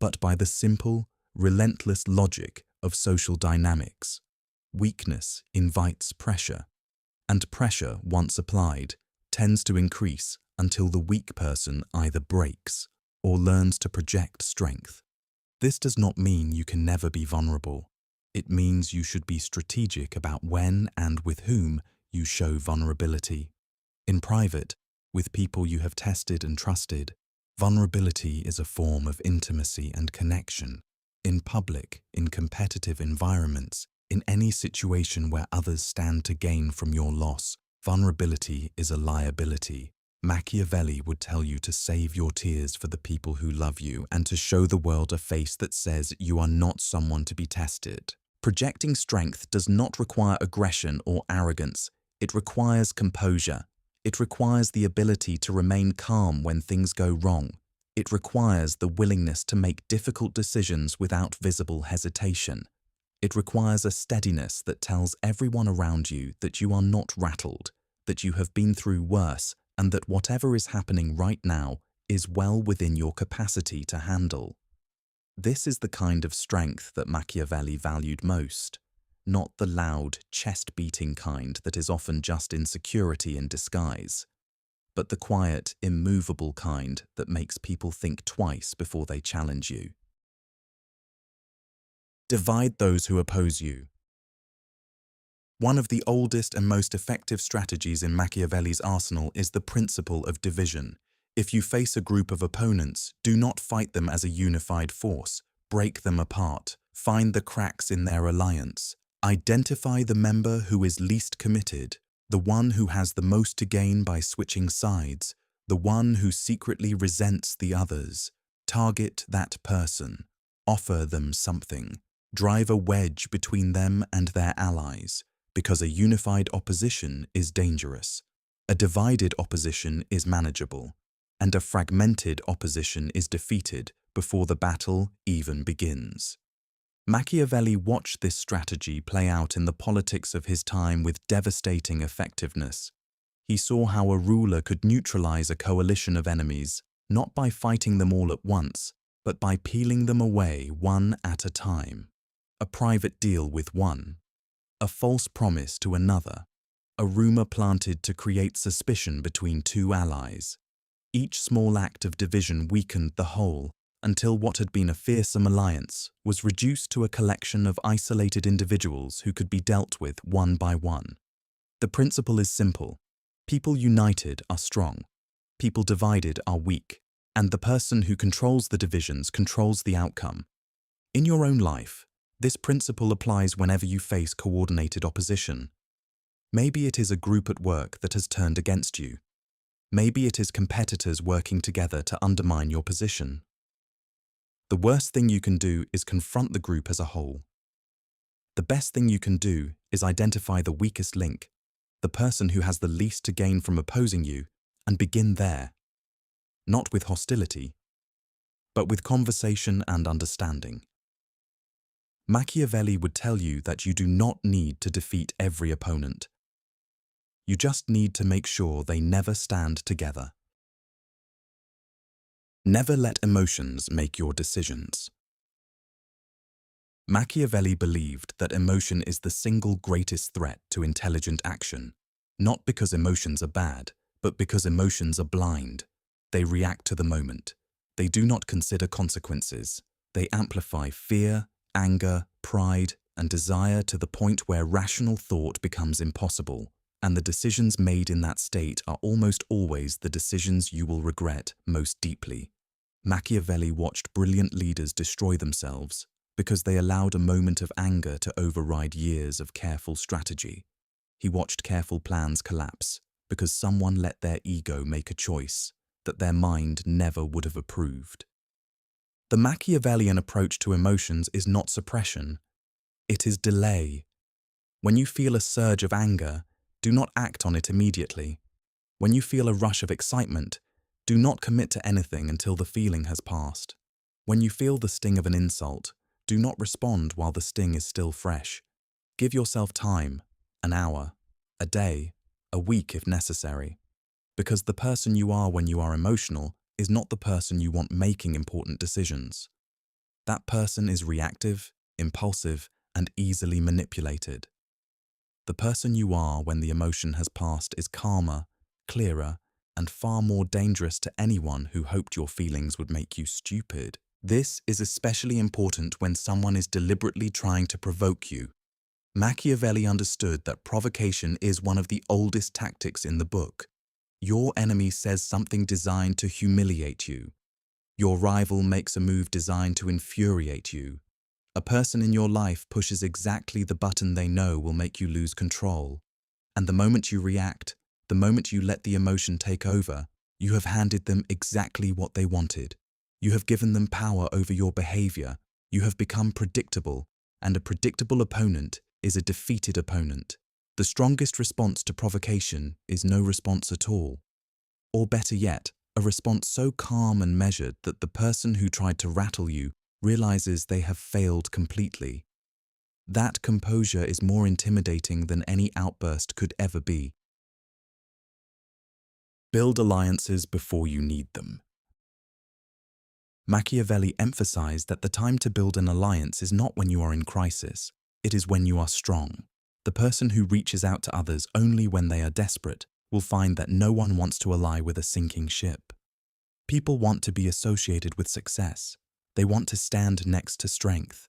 but by the simple, relentless logic of social dynamics. Weakness invites pressure, and pressure, once applied, tends to increase until the weak person either breaks or learns to project strength. This does not mean you can never be vulnerable. It means you should be strategic about when and with whom you show vulnerability. In private, with people you have tested and trusted, vulnerability is a form of intimacy and connection. In public, in competitive environments, in any situation where others stand to gain from your loss, vulnerability is a liability. Machiavelli would tell you to save your tears for the people who love you and to show the world a face that says you are not someone to be tested. Projecting strength does not require aggression or arrogance. It requires composure. It requires the ability to remain calm when things go wrong. It requires the willingness to make difficult decisions without visible hesitation. It requires a steadiness that tells everyone around you that you are not rattled, that you have been through worse, and that whatever is happening right now is well within your capacity to handle. This is the kind of strength that Machiavelli valued most, not the loud, chest-beating kind that is often just insecurity in disguise, but the quiet, immovable kind that makes people think twice before they challenge you. Divide those who oppose you. One of the oldest and most effective strategies in Machiavelli's arsenal is the principle of division. If you face a group of opponents, do not fight them as a unified force. Break them apart. Find the cracks in their alliance. Identify the member who is least committed, the one who has the most to gain by switching sides, the one who secretly resents the others. Target that person. Offer them something. Drive a wedge between them and their allies, because a unified opposition is dangerous. A divided opposition is manageable, and a fragmented opposition is defeated before the battle even begins. Machiavelli watched this strategy play out in the politics of his time with devastating effectiveness. He saw how a ruler could neutralize a coalition of enemies, not by fighting them all at once, but by peeling them away one at a time. A private deal with one, a false promise to another, a rumor planted to create suspicion between two allies. Each small act of division weakened the whole, until what had been a fearsome alliance was reduced to a collection of isolated individuals who could be dealt with one by one. The principle is simple. People united are strong. People divided are weak. And the person who controls the divisions controls the outcome. In your own life, this principle applies whenever you face coordinated opposition. Maybe it is a group at work that has turned against you. Maybe it is competitors working together to undermine your position. The worst thing you can do is confront the group as a whole. The best thing you can do is identify the weakest link, the person who has the least to gain from opposing you, and begin there. Not with hostility, but with conversation and understanding. Machiavelli would tell you that you do not need to defeat every opponent. You just need to make sure they never stand together. Never let emotions make your decisions. Machiavelli believed that emotion is the single greatest threat to intelligent action, not because emotions are bad, but because emotions are blind. They react to the moment. They do not consider consequences. They amplify fear, anger, pride, and desire to the point where rational thought becomes impossible, and the decisions made in that state are almost always the decisions you will regret most deeply. Machiavelli watched brilliant leaders destroy themselves because they allowed a moment of anger to override years of careful strategy. He watched careful plans collapse because someone let their ego make a choice that their mind never would have approved. The Machiavellian approach to emotions is not suppression, it is delay. When you feel a surge of anger, do not act on it immediately. When you feel a rush of excitement, do not commit to anything until the feeling has passed. When you feel the sting of an insult, do not respond while the sting is still fresh. Give yourself time, an hour, a day, a week if necessary. Because the person you are when you are emotional is not the person you want making important decisions. That person is reactive, impulsive, and easily manipulated. The person you are when the emotion has passed is calmer, clearer, and far more dangerous to anyone who hoped your feelings would make you stupid. This is especially important when someone is deliberately trying to provoke you. Machiavelli understood that provocation is one of the oldest tactics in the book. Your enemy says something designed to humiliate you. Your rival makes a move designed to infuriate you. A person in your life pushes exactly the button they know will make you lose control. And the moment you react, the moment you let the emotion take over, you have handed them exactly what they wanted. You have given them power over your behavior. You have become predictable, and a predictable opponent is a defeated opponent. The strongest response to provocation is no response at all. Or better yet, a response so calm and measured that the person who tried to rattle you realizes they have failed completely. That composure is more intimidating than any outburst could ever be. Build alliances before you need them. Machiavelli emphasized that the time to build an alliance is not when you are in crisis, it is when you are strong. The person who reaches out to others only when they are desperate will find that no one wants to ally with a sinking ship. People want to be associated with success. They want to stand next to strength.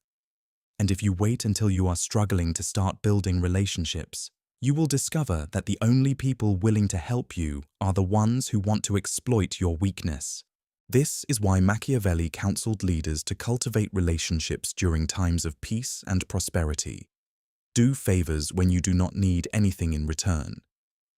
And if you wait until you are struggling to start building relationships, you will discover that the only people willing to help you are the ones who want to exploit your weakness. This is why Machiavelli counseled leaders to cultivate relationships during times of peace and prosperity. Do favors when you do not need anything in return.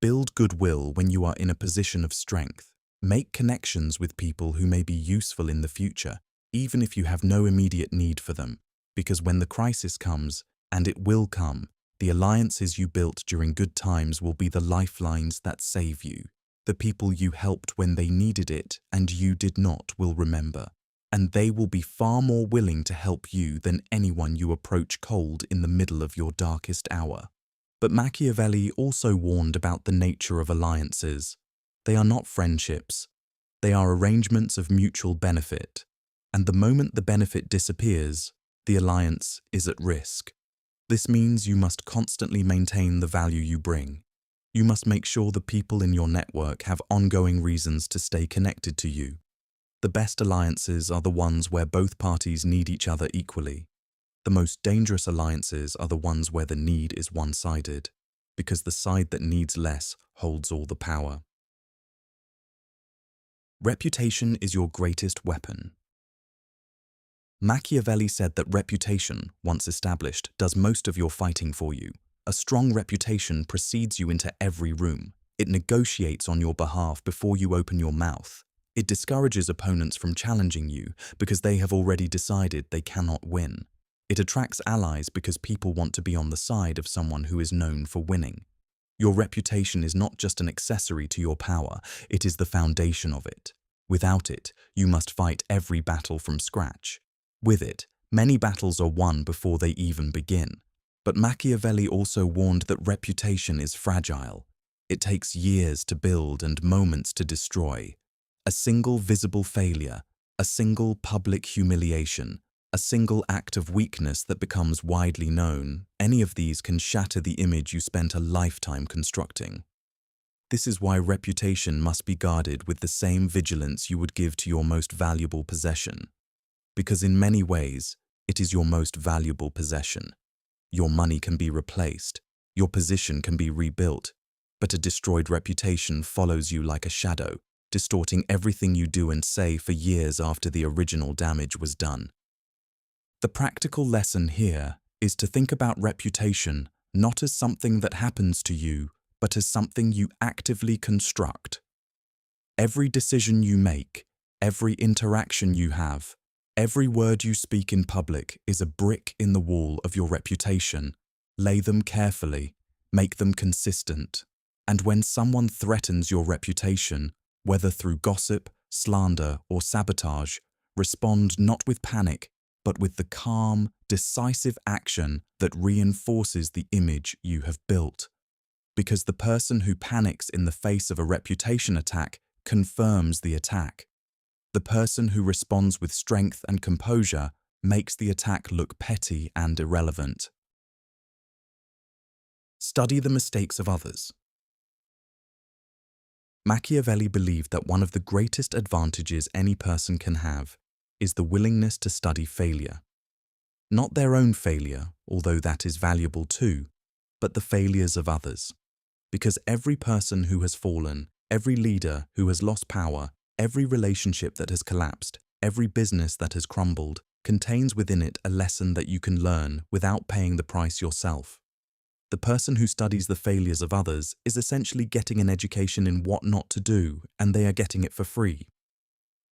Build goodwill when you are in a position of strength. Make connections with people who may be useful in the future, even if you have no immediate need for them, because when the crisis comes, and it will come, the alliances you built during good times will be the lifelines that save you. The people you helped when they needed it and you did not will remember, and they will be far more willing to help you than anyone you approach cold in the middle of your darkest hour. But Machiavelli also warned about the nature of alliances. They are not friendships. They are arrangements of mutual benefit, and the moment the benefit disappears, the alliance is at risk. This means you must constantly maintain the value you bring. You must make sure the people in your network have ongoing reasons to stay connected to you. The best alliances are the ones where both parties need each other equally. The most dangerous alliances are the ones where the need is one-sided, because the side that needs less holds all the power. Reputation is your greatest weapon. Machiavelli said that reputation, once established, does most of your fighting for you. A strong reputation precedes you into every room. It negotiates on your behalf before you open your mouth. It discourages opponents from challenging you because they have already decided they cannot win. It attracts allies because people want to be on the side of someone who is known for winning. Your reputation is not just an accessory to your power, it is the foundation of it. Without it, you must fight every battle from scratch. With it, many battles are won before they even begin. But Machiavelli also warned that reputation is fragile. It takes years to build and moments to destroy. A single visible failure, a single public humiliation, a single act of weakness that becomes widely known, any of these can shatter the image you spent a lifetime constructing. This is why reputation must be guarded with the same vigilance you would give to your most valuable possession. Because in many ways, it is your most valuable possession. Your money can be replaced. Your position can be rebuilt. But a destroyed reputation follows you like a shadow, distorting everything you do and say for years after the original damage was done. The practical lesson here is to think about reputation not as something that happens to you, but as something you actively construct. Every decision you make, every interaction you have, every word you speak in public is a brick in the wall of your reputation. Lay them carefully, make them consistent. And when someone threatens your reputation, whether through gossip, slander, or sabotage, respond not with panic, but with the calm, decisive action that reinforces the image you have built. Because the person who panics in the face of a reputation attack confirms the attack. The person who responds with strength and composure makes the attack look petty and irrelevant. Study the mistakes of others. Machiavelli believed that one of the greatest advantages any person can have is the willingness to study failure. Not their own failure, although that is valuable too, but the failures of others. Because every person who has fallen, every leader who has lost power, every relationship that has collapsed, every business that has crumbled, contains within it a lesson that you can learn without paying the price yourself. The person who studies the failures of others is essentially getting an education in what not to do, and they are getting it for free.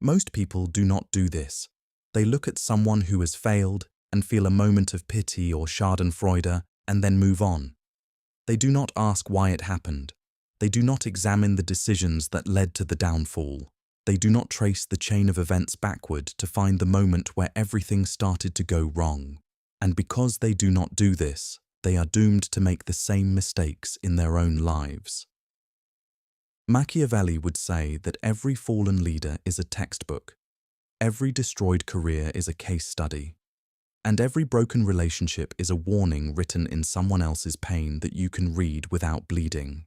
Most people do not do this. They look at someone who has failed and feel a moment of pity or schadenfreude and then move on. They do not ask why it happened. They do not examine the decisions that led to the downfall. They do not trace the chain of events backward to find the moment where everything started to go wrong. And because they do not do this, they are doomed to make the same mistakes in their own lives. Machiavelli would say that every fallen leader is a textbook, every destroyed career is a case study, and every broken relationship is a warning written in someone else's pain that you can read without bleeding.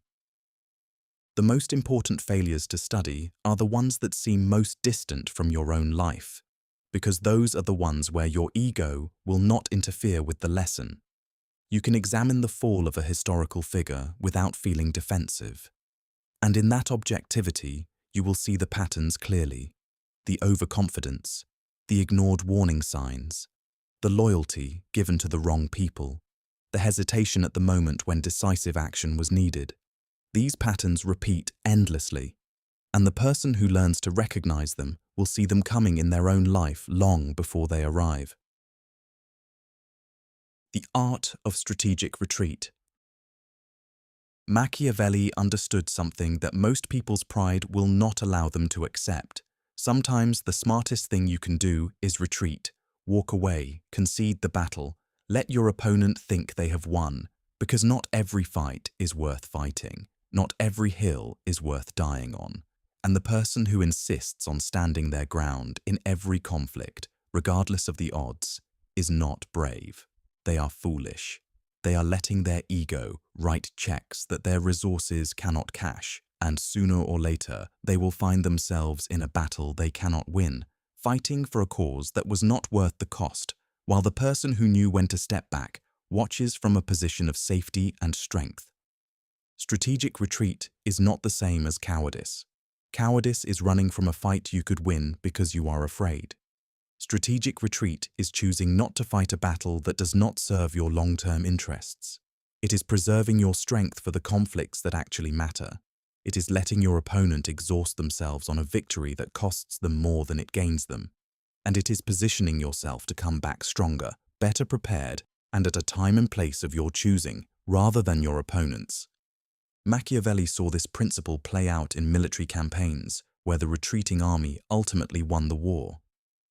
The most important failures to study are the ones that seem most distant from your own life, because those are the ones where your ego will not interfere with the lesson. You can examine the fall of a historical figure without feeling defensive. And in that objectivity, you will see the patterns clearly: the overconfidence, the ignored warning signs, the loyalty given to the wrong people, the hesitation at the moment when decisive action was needed. These patterns repeat endlessly, and the person who learns to recognize them will see them coming in their own life long before they arrive. The art of strategic retreat. Machiavelli understood something that most people's pride will not allow them to accept. Sometimes the smartest thing you can do is retreat, walk away, concede the battle, let your opponent think they have won, because not every fight is worth fighting, not every hill is worth dying on, and the person who insists on standing their ground in every conflict, regardless of the odds, is not brave. They are foolish. They are letting their ego write checks that their resources cannot cash, and sooner or later they will find themselves in a battle they cannot win, fighting for a cause that was not worth the cost, while the person who knew when to step back watches from a position of safety and strength. Strategic retreat is not the same as cowardice. Cowardice is running from a fight you could win because you are afraid. Strategic retreat is choosing not to fight a battle that does not serve your long-term interests. It is preserving your strength for the conflicts that actually matter. It is letting your opponent exhaust themselves on a victory that costs them more than it gains them. And it is positioning yourself to come back stronger, better prepared, and at a time and place of your choosing, rather than your opponent's. Machiavelli saw this principle play out in military campaigns, where the retreating army ultimately won the war.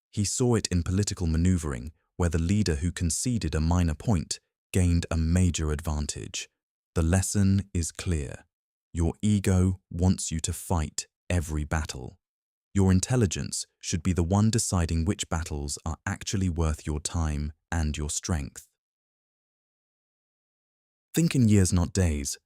He saw it in political maneuvering, where the leader who conceded a minor point gained a major advantage. The lesson is clear. Your ego wants you to fight every battle. Your intelligence should be the one deciding which battles are actually worth your time and your strength. Think in years, not days.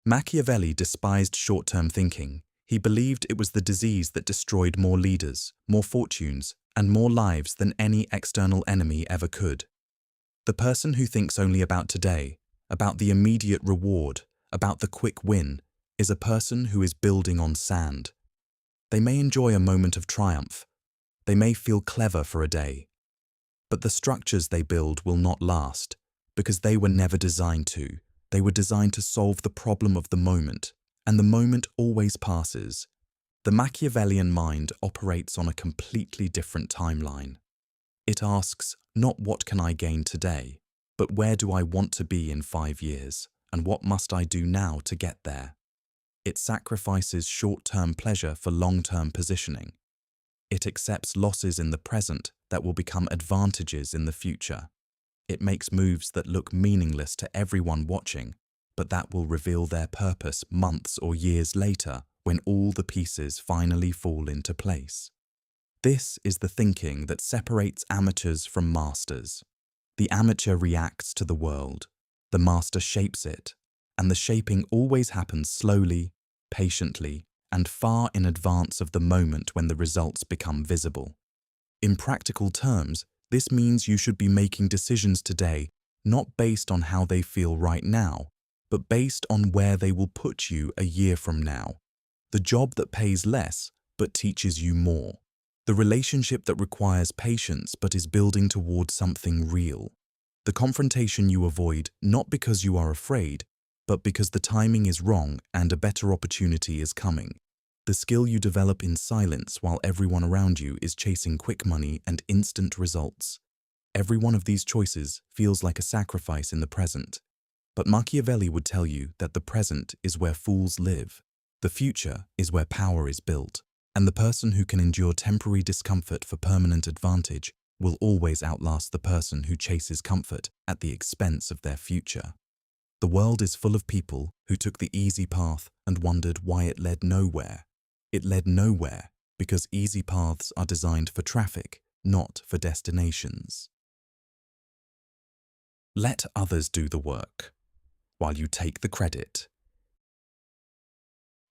Machiavelli despised short-term thinking. He believed it was the disease that destroyed more leaders, more fortunes, and more lives than any external enemy ever could. The person who thinks only about today, about the immediate reward, about the quick win, is a person who is building on sand. They may enjoy a moment of triumph. They may feel clever for a day. But the structures they build will not last, because they were never designed to. They were designed to solve the problem of the moment, and the moment always passes. The Machiavellian mind operates on a completely different timeline. It asks, not what can I gain today, but where do I want to be in 5 years, and what must I do now to get there? It sacrifices short-term pleasure for long-term positioning. It accepts losses in the present that will become advantages in the future. It makes moves that look meaningless to everyone watching, but that will reveal their purpose months or years later when all the pieces finally fall into place. This is the thinking that separates amateurs from masters. The amateur reacts to the world, the master shapes it, and the shaping always happens slowly, patiently, and far in advance of the moment when the results become visible. In practical terms, this means you should be making decisions today not based on how they feel right now, but based on where they will put you a year from now. The job that pays less but teaches you more. The relationship that requires patience but is building towards something real. The confrontation you avoid not because you are afraid, but because the timing is wrong and a better opportunity is coming. The skill you develop in silence while everyone around you is chasing quick money and instant results. Every one of these choices feels like a sacrifice in the present. But Machiavelli would tell you that the present is where fools live. The future is where power is built. And the person who can endure temporary discomfort for permanent advantage will always outlast the person who chases comfort at the expense of their future. The world is full of people who took the easy path and wondered why it led nowhere. It led nowhere because easy paths are designed for traffic, not for destinations. Let others do the work, while you take the credit.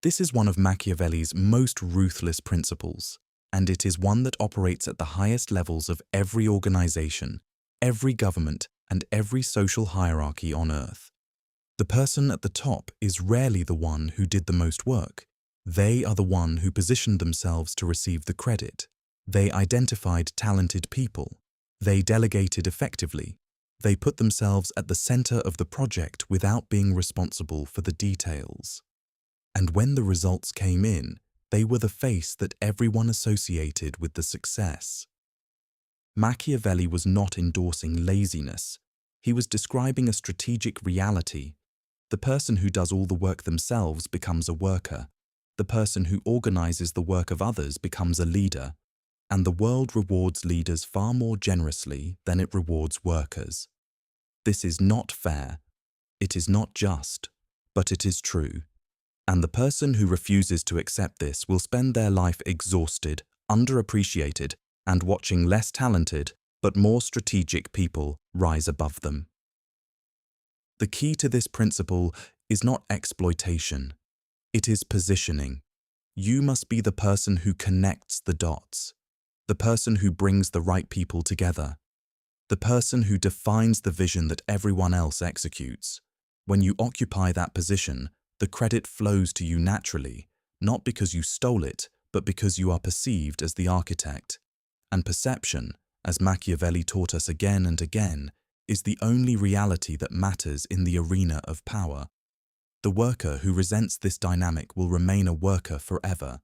This is one of Machiavelli's most ruthless principles, and it is one that operates at the highest levels of every organization, every government, and every social hierarchy on Earth. The person at the top is rarely the one who did the most work. They are the one who positioned themselves to receive the credit. They identified talented people. They delegated effectively. They put themselves at the center of the project without being responsible for the details. And when the results came in, they were the face that everyone associated with the success. Machiavelli was not endorsing laziness. He was describing a strategic reality. The person who does all the work themselves becomes a worker. The person who organizes the work of others becomes a leader. And the world rewards leaders far more generously than it rewards workers. This is not fair. It is not just, but it is true. And the person who refuses to accept this will spend their life exhausted, underappreciated, and watching less talented but more strategic people rise above them. The key to this principle is not exploitation. It is positioning. You must be the person who connects the dots, the person who brings the right people together, the person who defines the vision that everyone else executes. When you occupy that position, the credit flows to you naturally, not because you stole it, but because you are perceived as the architect. And perception, as Machiavelli taught us again and again, is the only reality that matters in the arena of power. The worker who resents this dynamic will remain a worker forever.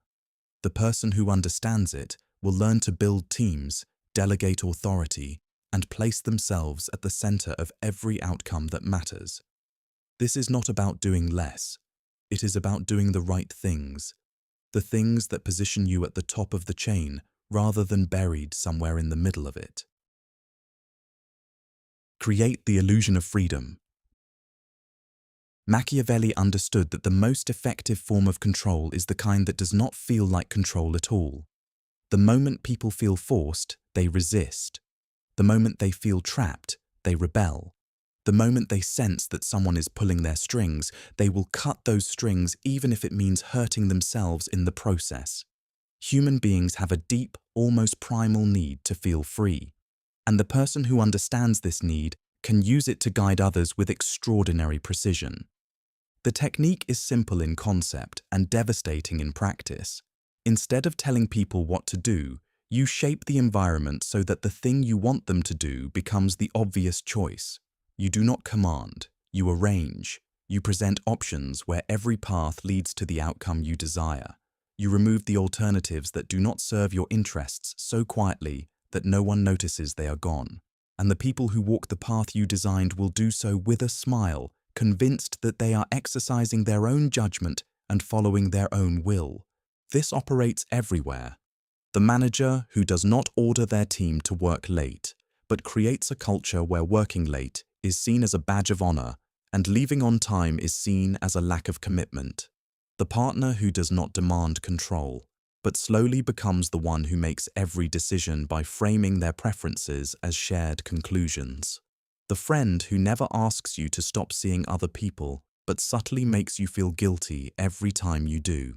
The person who understands it will learn to build teams, delegate authority, and place themselves at the center of every outcome that matters. This is not about doing less. It is about doing the right things, the things that position you at the top of the chain rather than buried somewhere in the middle of it. Create the illusion of freedom. Machiavelli understood that the most effective form of control is the kind that does not feel like control at all. The moment people feel forced, they resist. The moment they feel trapped, they rebel. The moment they sense that someone is pulling their strings, they will cut those strings even if it means hurting themselves in the process. Human beings have a deep, almost primal need to feel free. And the person who understands this need can use it to guide others with extraordinary precision. The technique is simple in concept and devastating in practice. Instead of telling people what to do, you shape the environment so that the thing you want them to do becomes the obvious choice. You do not command, you arrange. You present options where every path leads to the outcome you desire. You remove the alternatives that do not serve your interests so quietly that no one notices they are gone. And the people who walk the path you designed will do so with a smile, convinced that they are exercising their own judgment and following their own will. This operates everywhere. The manager who does not order their team to work late, but creates a culture where working late is seen as a badge of honor and leaving on time is seen as a lack of commitment. The partner who does not demand control, but slowly becomes the one who makes every decision by framing their preferences as shared conclusions. The friend who never asks you to stop seeing other people, but subtly makes you feel guilty every time you do.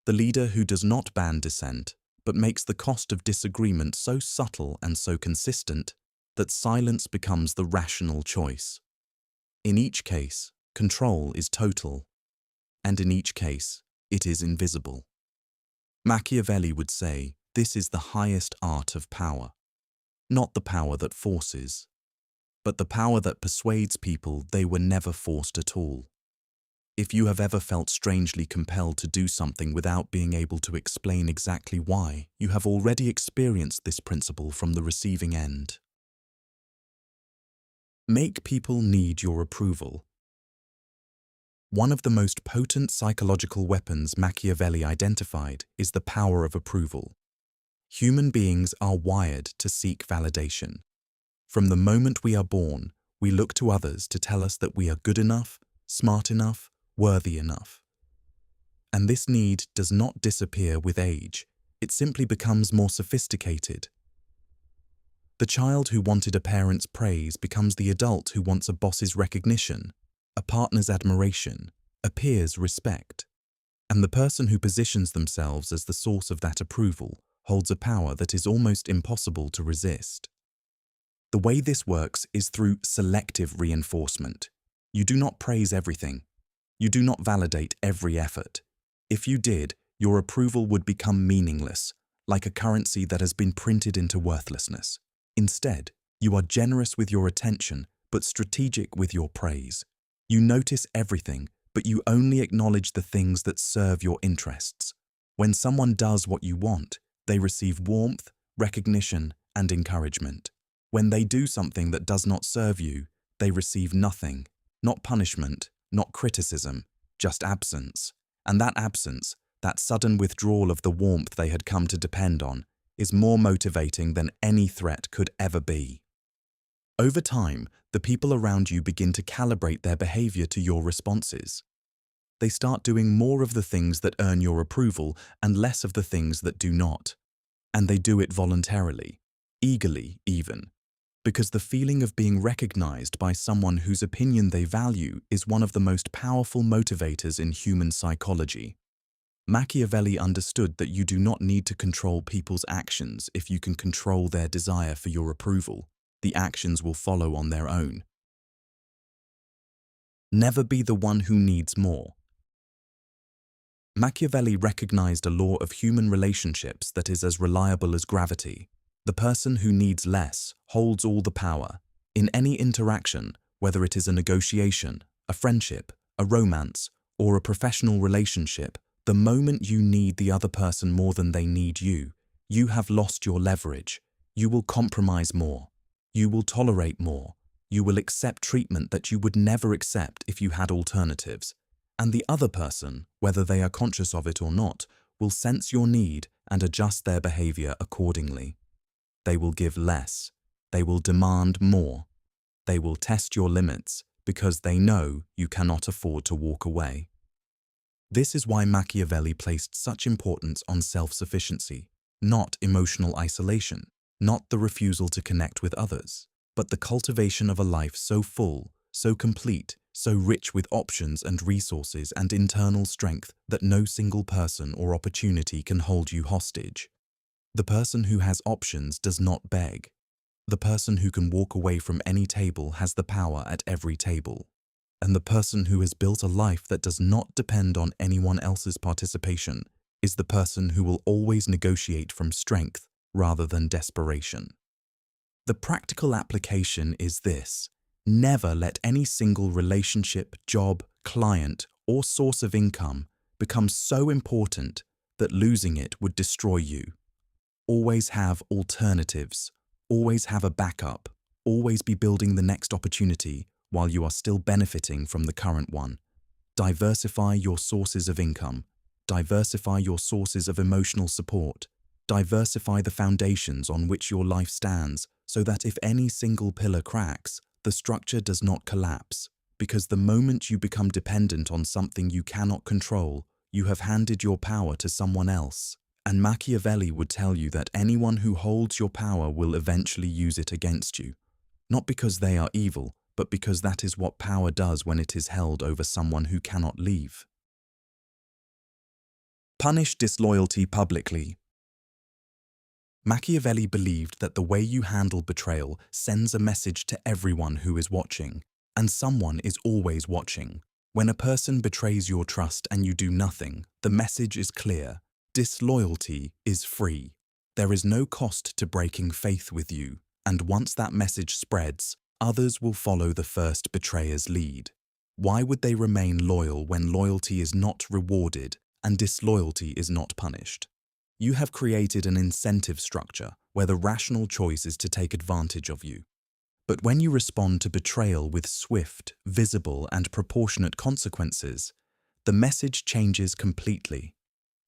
The leader who does not ban dissent, but makes the cost of disagreement so subtle and so consistent that silence becomes the rational choice. In each case, control is total, and in each case, it is invisible. Machiavelli would say, this is the highest art of power. Not the power that forces, but the power that persuades people they were never forced at all. If you have ever felt strangely compelled to do something without being able to explain exactly why, you have already experienced this principle from the receiving end. Make people need your approval. One of the most potent psychological weapons Machiavelli identified is the power of approval. Human beings are wired to seek validation. From the moment we are born, we look to others to tell us that we are good enough, smart enough, worthy enough. And this need does not disappear with age. It simply becomes more sophisticated. The child who wanted a parent's praise becomes the adult who wants a boss's recognition, a partner's admiration, a peer's respect. And the person who positions themselves as the source of that approval holds a power that is almost impossible to resist. The way this works is through selective reinforcement. You do not praise everything. You do not validate every effort. If you did, your approval would become meaningless, like a currency that has been printed into worthlessness. Instead, you are generous with your attention, but strategic with your praise. You notice everything, but you only acknowledge the things that serve your interests. When someone does what you want, they receive warmth, recognition, and encouragement. When they do something that does not serve you, they receive nothing, not punishment, not criticism, just absence. And that absence, that sudden withdrawal of the warmth they had come to depend on, is more motivating than any threat could ever be. Over time, the people around you begin to calibrate their behavior to your responses. They start doing more of the things that earn your approval and less of the things that do not. And they do it voluntarily, eagerly even, because the feeling of being recognized by someone whose opinion they value is one of the most powerful motivators in human psychology. Machiavelli understood that you do not need to control people's actions if you can control their desire for your approval. The actions will follow on their own. Never be the one who needs more. Machiavelli recognized a law of human relationships that is as reliable as gravity. The person who needs less holds all the power. In any interaction, whether it is a negotiation, a friendship, a romance, or a professional relationship, the moment you need the other person more than they need you, you have lost your leverage. You will compromise more. You will tolerate more. You will accept treatment that you would never accept if you had alternatives. And the other person, whether they are conscious of it or not, will sense your need and adjust their behavior accordingly. They will give less. They will demand more. They will test your limits because they know you cannot afford to walk away. This is why Machiavelli placed such importance on self-sufficiency, not emotional isolation, not the refusal to connect with others, but the cultivation of a life so full, so complete, so rich with options and resources and internal strength that no single person or opportunity can hold you hostage. The person who has options does not beg. The person who can walk away from any table has the power at every table. And the person who has built a life that does not depend on anyone else's participation is the person who will always negotiate from strength rather than desperation. The practical application is this: never let any single relationship, job, client, or source of income become so important that losing it would destroy you. Always have alternatives. Always have a backup. Always be building the next opportunity while you are still benefiting from the current one. Diversify your sources of income. Diversify your sources of emotional support. Diversify the foundations on which your life stands so that if any single pillar cracks, the structure does not collapse. Because the moment you become dependent on something you cannot control, you have handed your power to someone else. And Machiavelli would tell you that anyone who holds your power will eventually use it against you. Not because they are evil, but because that is what power does when it is held over someone who cannot leave. Punish disloyalty publicly. Machiavelli believed that the way you handle betrayal sends a message to everyone who is watching, and someone is always watching. When a person betrays your trust and you do nothing, the message is clear. Disloyalty is free. There is no cost to breaking faith with you, and once that message spreads, others will follow the first betrayer's lead. Why would they remain loyal when loyalty is not rewarded and disloyalty is not punished? You have created an incentive structure where the rational choice is to take advantage of you. But when you respond to betrayal with swift, visible, and proportionate consequences, the message changes completely.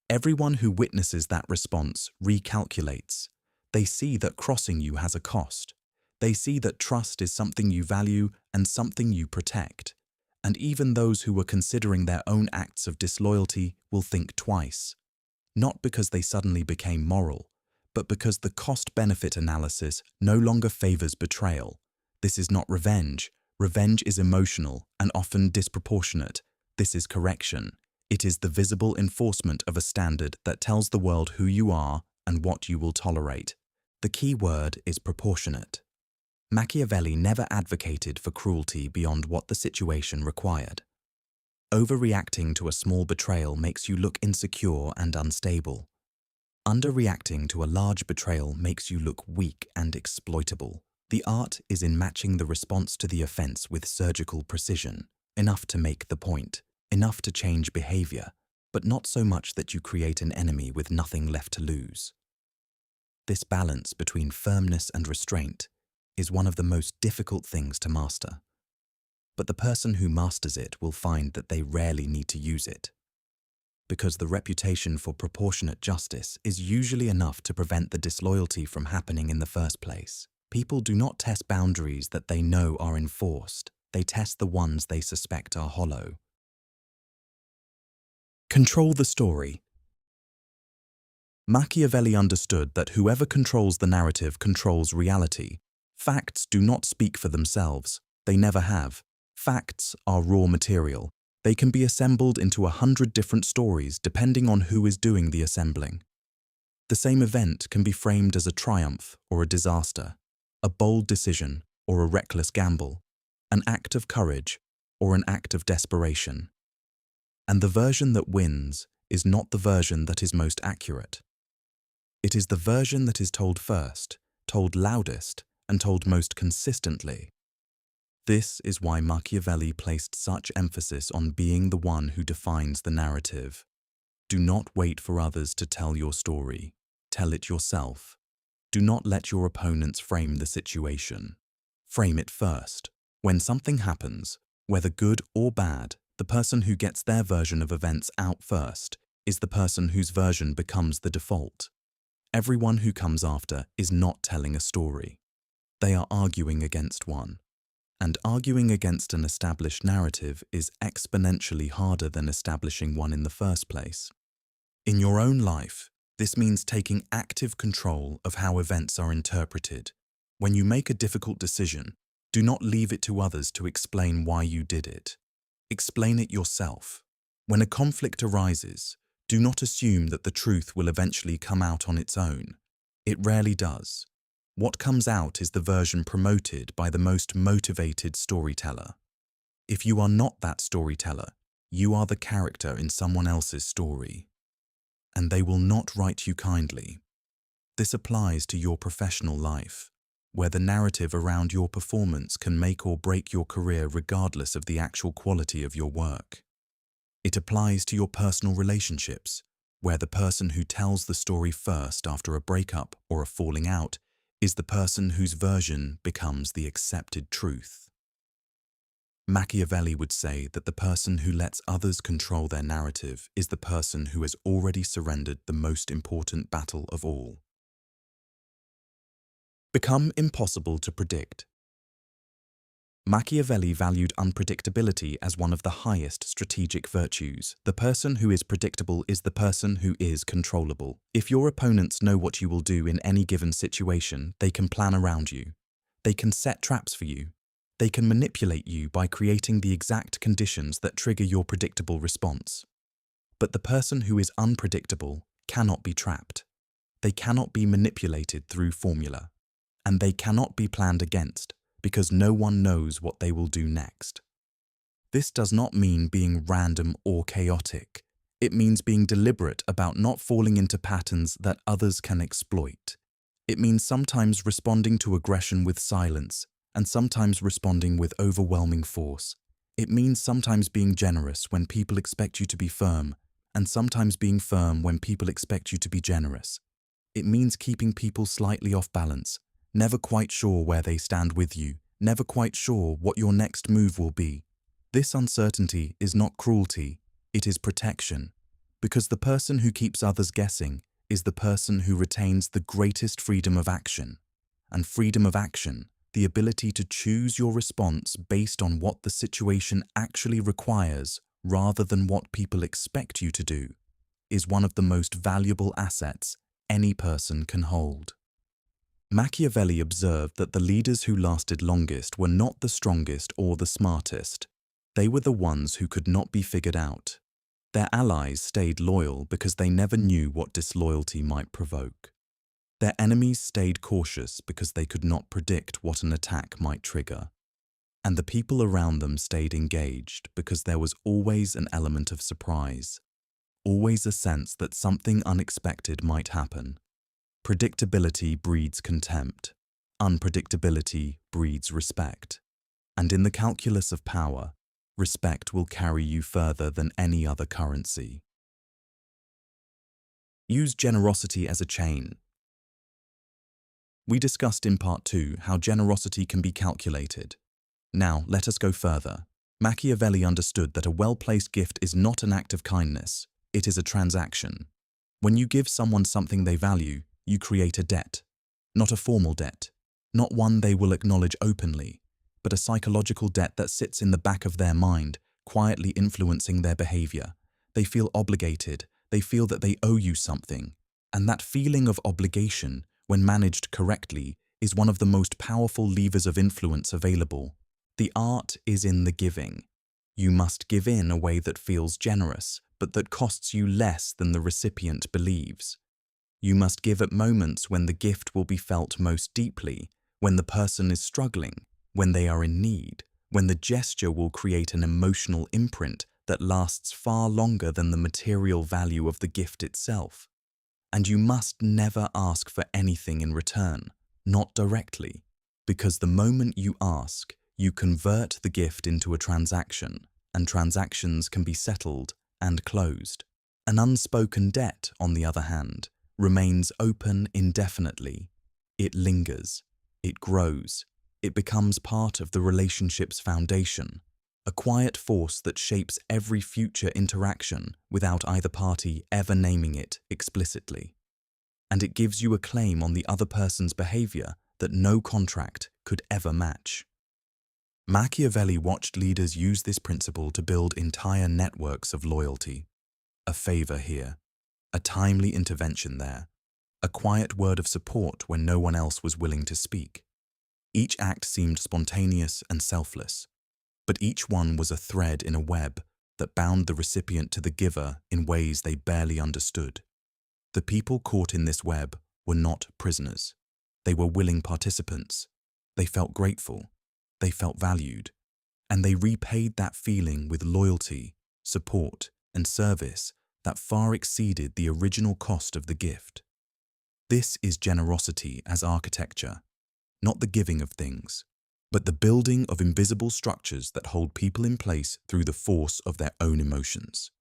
Everyone who witnesses that response recalculates. They see that crossing you has a cost. They see that trust is something you value and something you protect. And even those who were considering their own acts of disloyalty will think twice. Not because they suddenly became moral, but because the cost-benefit analysis no longer favors betrayal. This is not revenge. Revenge is emotional and often disproportionate. This is correction. It is the visible enforcement of a standard that tells the world who you are and what you will tolerate. The key word is proportionate. Machiavelli never advocated for cruelty beyond what the situation required. Overreacting to a small betrayal makes you look insecure and unstable. Underreacting to a large betrayal makes you look weak and exploitable. The art is in matching the response to the offense with surgical precision, enough to make the point, enough to change behavior, but not so much that you create an enemy with nothing left to lose. This balance between firmness and restraint is one of the most difficult things to master. But the person who masters it will find that they rarely need to use it. Because the reputation for proportionate justice is usually enough to prevent the disloyalty from happening in the first place. People do not test boundaries that they know are enforced. They test the ones they suspect are hollow. Control the story. Machiavelli understood that whoever controls the narrative controls reality. Facts do not speak for themselves. They never have. Facts are raw material. They can be assembled into 100 different stories depending on who is doing the assembling. The same event can be framed as a triumph or a disaster, a bold decision or a reckless gamble, an act of courage or an act of desperation. And the version that wins is not the version that is most accurate. It is the version that is told first, told loudest, and told most consistently. This is why Machiavelli placed such emphasis on being the one who defines the narrative. Do not wait for others to tell your story. Tell it yourself. Do not let your opponents frame the situation. Frame it first. When something happens, whether good or bad, the person who gets their version of events out first is the person whose version becomes the default. Everyone who comes after is not telling a story. They are arguing against one. And arguing against an established narrative is exponentially harder than establishing one in the first place. In your own life, this means taking active control of how events are interpreted. When you make a difficult decision, do not leave it to others to explain why you did it. Explain it yourself. When a conflict arises, do not assume that the truth will eventually come out on its own. It rarely does. What comes out is the version promoted by the most motivated storyteller. If you are not that storyteller, you are the character in someone else's story. And they will not write you kindly. This applies to your professional life, where the narrative around your performance can make or break your career regardless of the actual quality of your work. It applies to your personal relationships, where the person who tells the story first after a breakup or a falling out is the person whose version becomes the accepted truth. Machiavelli would say that the person who lets others control their narrative is the person who has already surrendered the most important battle of all. Become impossible to predict. Machiavelli valued unpredictability as one of the highest strategic virtues. The person who is predictable is the person who is controllable. If your opponents know what you will do in any given situation, they can plan around you. They can set traps for you. They can manipulate you by creating the exact conditions that trigger your predictable response. But the person who is unpredictable cannot be trapped. They cannot be manipulated through formula. And they cannot be planned against, because no one knows what they will do next. This does not mean being random or chaotic. It means being deliberate about not falling into patterns that others can exploit. It means sometimes responding to aggression with silence, and sometimes responding with overwhelming force. It means sometimes being generous when people expect you to be firm, and sometimes being firm when people expect you to be generous. It means keeping people slightly off balance, never quite sure where they stand with you, never quite sure what your next move will be. This uncertainty is not cruelty, it is protection, because the person who keeps others guessing is the person who retains the greatest freedom of action. And freedom of action, the ability to choose your response based on what the situation actually requires rather than what people expect you to do, is one of the most valuable assets any person can hold. Machiavelli observed that the leaders who lasted longest were not the strongest or the smartest. They were the ones who could not be figured out. Their allies stayed loyal because they never knew what disloyalty might provoke. Their enemies stayed cautious because they could not predict what an attack might trigger. And the people around them stayed engaged because there was always an element of surprise, always a sense that something unexpected might happen. Predictability breeds contempt. Unpredictability breeds respect. And in the calculus of power, respect will carry you further than any other currency. Use generosity as a chain. We discussed in part 2 how generosity can be calculated. Now let us go further. Machiavelli understood that a well-placed gift is not an act of kindness, it is a transaction. When you give someone something they value, you create a debt. Not a formal debt, not one they will acknowledge openly, but a psychological debt that sits in the back of their mind, quietly influencing their behavior. They feel obligated, they feel that they owe you something. And that feeling of obligation, when managed correctly, is one of the most powerful levers of influence available. The art is in the giving. You must give in a way that feels generous, but that costs you less than the recipient believes. You must give at moments when the gift will be felt most deeply, when the person is struggling, when they are in need, when the gesture will create an emotional imprint that lasts far longer than the material value of the gift itself. And you must never ask for anything in return, not directly, because the moment you ask, you convert the gift into a transaction, and transactions can be settled and closed. An unspoken debt, on the other hand, remains open indefinitely. It lingers, it grows, it becomes part of the relationship's foundation, a quiet force that shapes every future interaction without either party ever naming it explicitly. And it gives you a claim on the other person's behavior that no contract could ever match. Machiavelli watched leaders use this principle to build entire networks of loyalty. A favor here, a timely intervention there, a quiet word of support when no one else was willing to speak. Each act seemed spontaneous and selfless, but each one was a thread in a web that bound the recipient to the giver in ways they barely understood. The people caught in this web were not prisoners. They were willing participants. They felt grateful. They felt valued. And they repaid that feeling with loyalty, support, and service that far exceeded the original cost of the gift. This is generosity as architecture, not the giving of things, but the building of invisible structures that hold people in place through the force of their own emotions.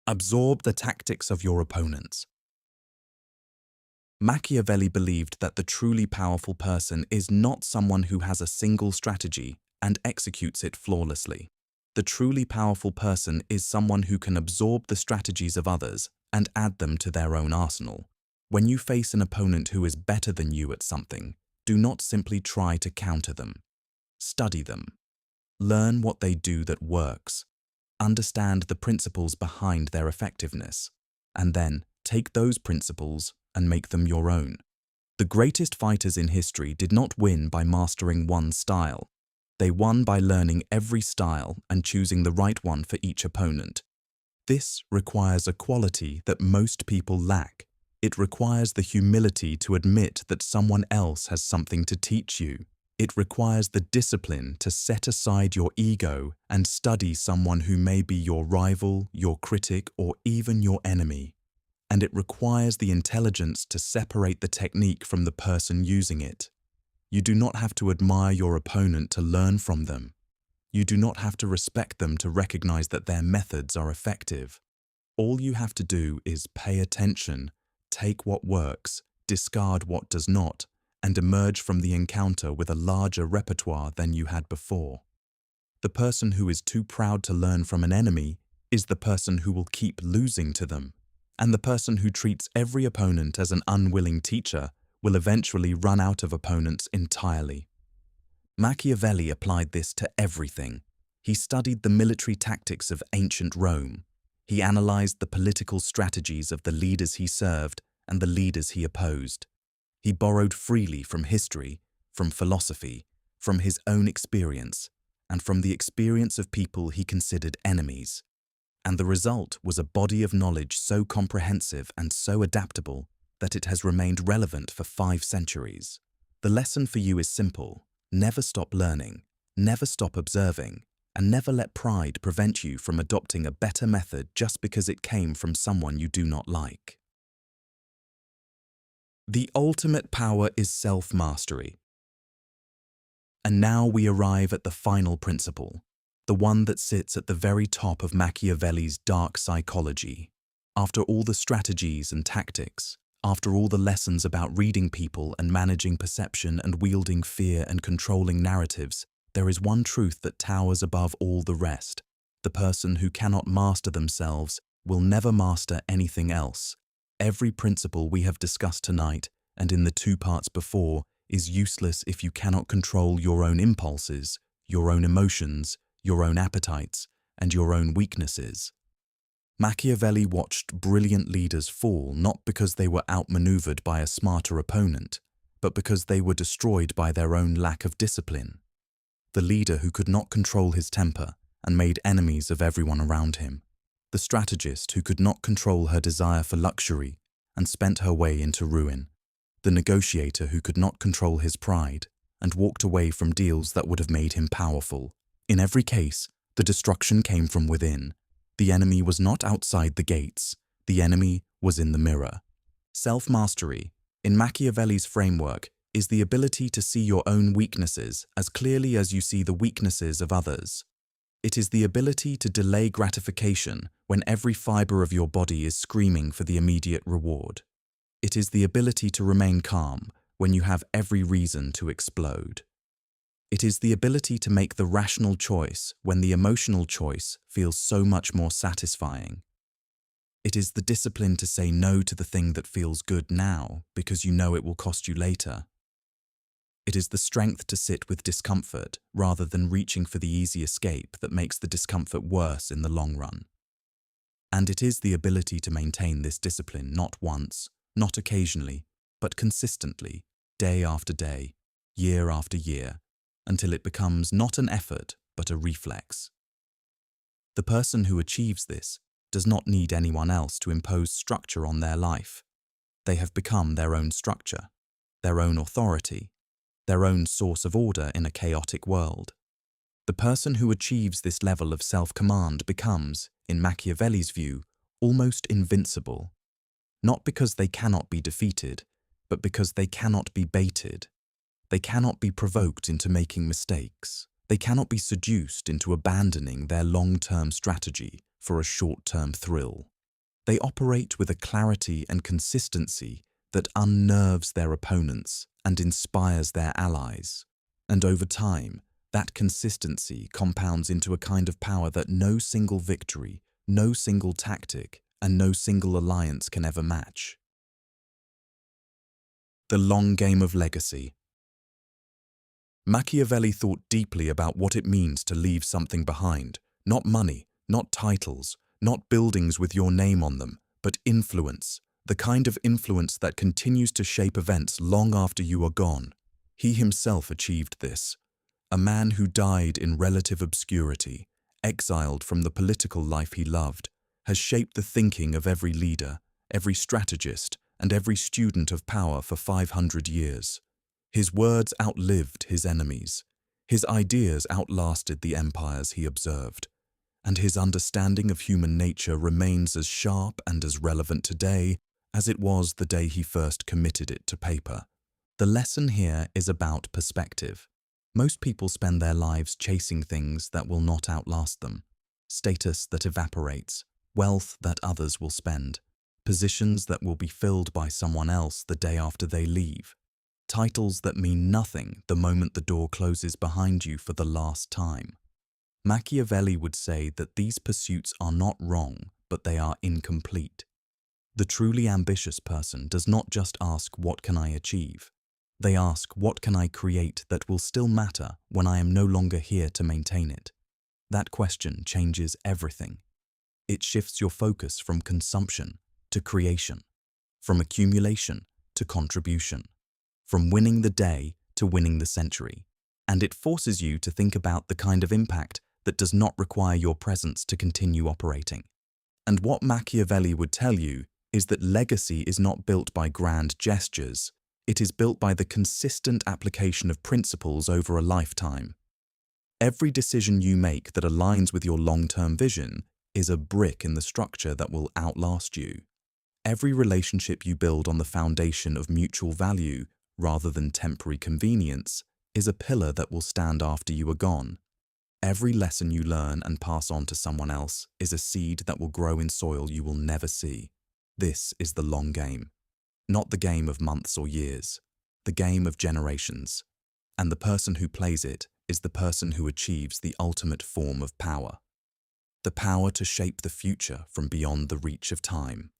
Absorb the tactics of your opponents. Machiavelli believed that the truly powerful person is not someone who has a single strategy and executes it flawlessly. The truly powerful person is someone who can absorb the strategies of others and add them to their own arsenal. When you face an opponent who is better than you at something, do not simply try to counter them. Study them. Learn what they do that works. Understand the principles behind their effectiveness, and then take those principles and make them your own. The greatest fighters in history did not win by mastering one style. They won by learning every style and choosing the right one for each opponent. This requires a quality that most people lack. It requires the humility to admit that someone else has something to teach you. It requires the discipline to set aside your ego and study someone who may be your rival, your critic, or even your enemy. And it requires the intelligence to separate the technique from the person using it. You do not have to admire your opponent to learn from them. You do not have to respect them to recognize that their methods are effective. All you have to do is pay attention, take what works, discard what does not, and emerge from the encounter with a larger repertoire than you had before. The person who is too proud to learn from an enemy is the person who will keep losing to them. And the person who treats every opponent as an unwilling teacher will eventually run out of opponents entirely. Machiavelli applied this to everything. He studied the military tactics of ancient Rome. He analyzed the political strategies of the leaders he served and the leaders he opposed. He borrowed freely from history, from philosophy, from his own experience, and from the experience of people he considered enemies. And the result was a body of knowledge so comprehensive and so adaptable that it has remained relevant for 5 centuries. The lesson for you is simple. Never stop learning, never stop observing, and never let pride prevent you from adopting a better method just because it came from someone you do not like. The ultimate power is self-mastery. And now we arrive at the final principle, the one that sits at the very top of Machiavelli's dark psychology. After all the strategies and tactics, after all the lessons about reading people and managing perception and wielding fear and controlling narratives, there is one truth that towers above all the rest. The person who cannot master themselves will never master anything else. Every principle we have discussed tonight, and in the 2 parts before, is useless if you cannot control your own impulses, your own emotions, your own appetites, and your own weaknesses. Machiavelli watched brilliant leaders fall not because they were outmaneuvered by a smarter opponent, but because they were destroyed by their own lack of discipline. The leader who could not control his temper and made enemies of everyone around him. The strategist who could not control her desire for luxury and spent her way into ruin. The negotiator who could not control his pride and walked away from deals that would have made him powerful. In every case, the destruction came from within. The enemy was not outside the gates. The enemy was in the mirror. Self-mastery, in Machiavelli's framework, is the ability to see your own weaknesses as clearly as you see the weaknesses of others. It is the ability to delay gratification when every fiber of your body is screaming for the immediate reward. It is the ability to remain calm when you have every reason to explode. It is the ability to make the rational choice when the emotional choice feels so much more satisfying. It is the discipline to say no to the thing that feels good now because you know it will cost you later. It is the strength to sit with discomfort rather than reaching for the easy escape that makes the discomfort worse in the long run. And it is the ability to maintain this discipline not once, not occasionally, but consistently, day after day, year after year, until it becomes not an effort but a reflex. The person who achieves this does not need anyone else to impose structure on their life. They have become their own structure, their own authority, their own source of order in a chaotic world. The person who achieves this level of self-command becomes, in Machiavelli's view, almost invincible, not because they cannot be defeated, but because they cannot be baited. They cannot be provoked into making mistakes. They cannot be seduced into abandoning their long-term strategy for a short-term thrill. They operate with a clarity and consistency that unnerves their opponents and inspires their allies. And over time, that consistency compounds into a kind of power that no single victory, no single tactic, and no single alliance can ever match. The long game of legacy. Machiavelli thought deeply about what it means to leave something behind, not money, not titles, not buildings with your name on them, but influence, the kind of influence that continues to shape events long after you are gone. He himself achieved this. A man who died in relative obscurity, exiled from the political life he loved, has shaped the thinking of every leader, every strategist, and every student of power for 500 years. His words outlived his enemies. His ideas outlasted the empires he observed. And his understanding of human nature remains as sharp and as relevant today as it was the day he first committed it to paper. The lesson here is about perspective. Most people spend their lives chasing things that will not outlast them. Status that evaporates, wealth that others will spend, positions that will be filled by someone else the day after they leave, titles that mean nothing the moment the door closes behind you for the last time. Machiavelli would say that these pursuits are not wrong, but they are incomplete. The truly ambitious person does not just ask, "What can I achieve?" They ask, "What can I create that will still matter when I am no longer here to maintain it?" That question changes everything. It shifts your focus from consumption to creation, from accumulation to contribution, from winning the day to winning the century. And it forces you to think about the kind of impact that does not require your presence to continue operating. And what Machiavelli would tell you is that legacy is not built by grand gestures. It is built by the consistent application of principles over a lifetime. Every decision you make that aligns with your long-term vision is a brick in the structure that will outlast you. Every relationship you build on the foundation of mutual value rather than temporary convenience is a pillar that will stand after you are gone. Every lesson you learn and pass on to someone else is a seed that will grow in soil you will never see. This is the long game. Not the game of months or years, the game of generations. And the person who plays it is the person who achieves the ultimate form of power. The power to shape the future from beyond the reach of time.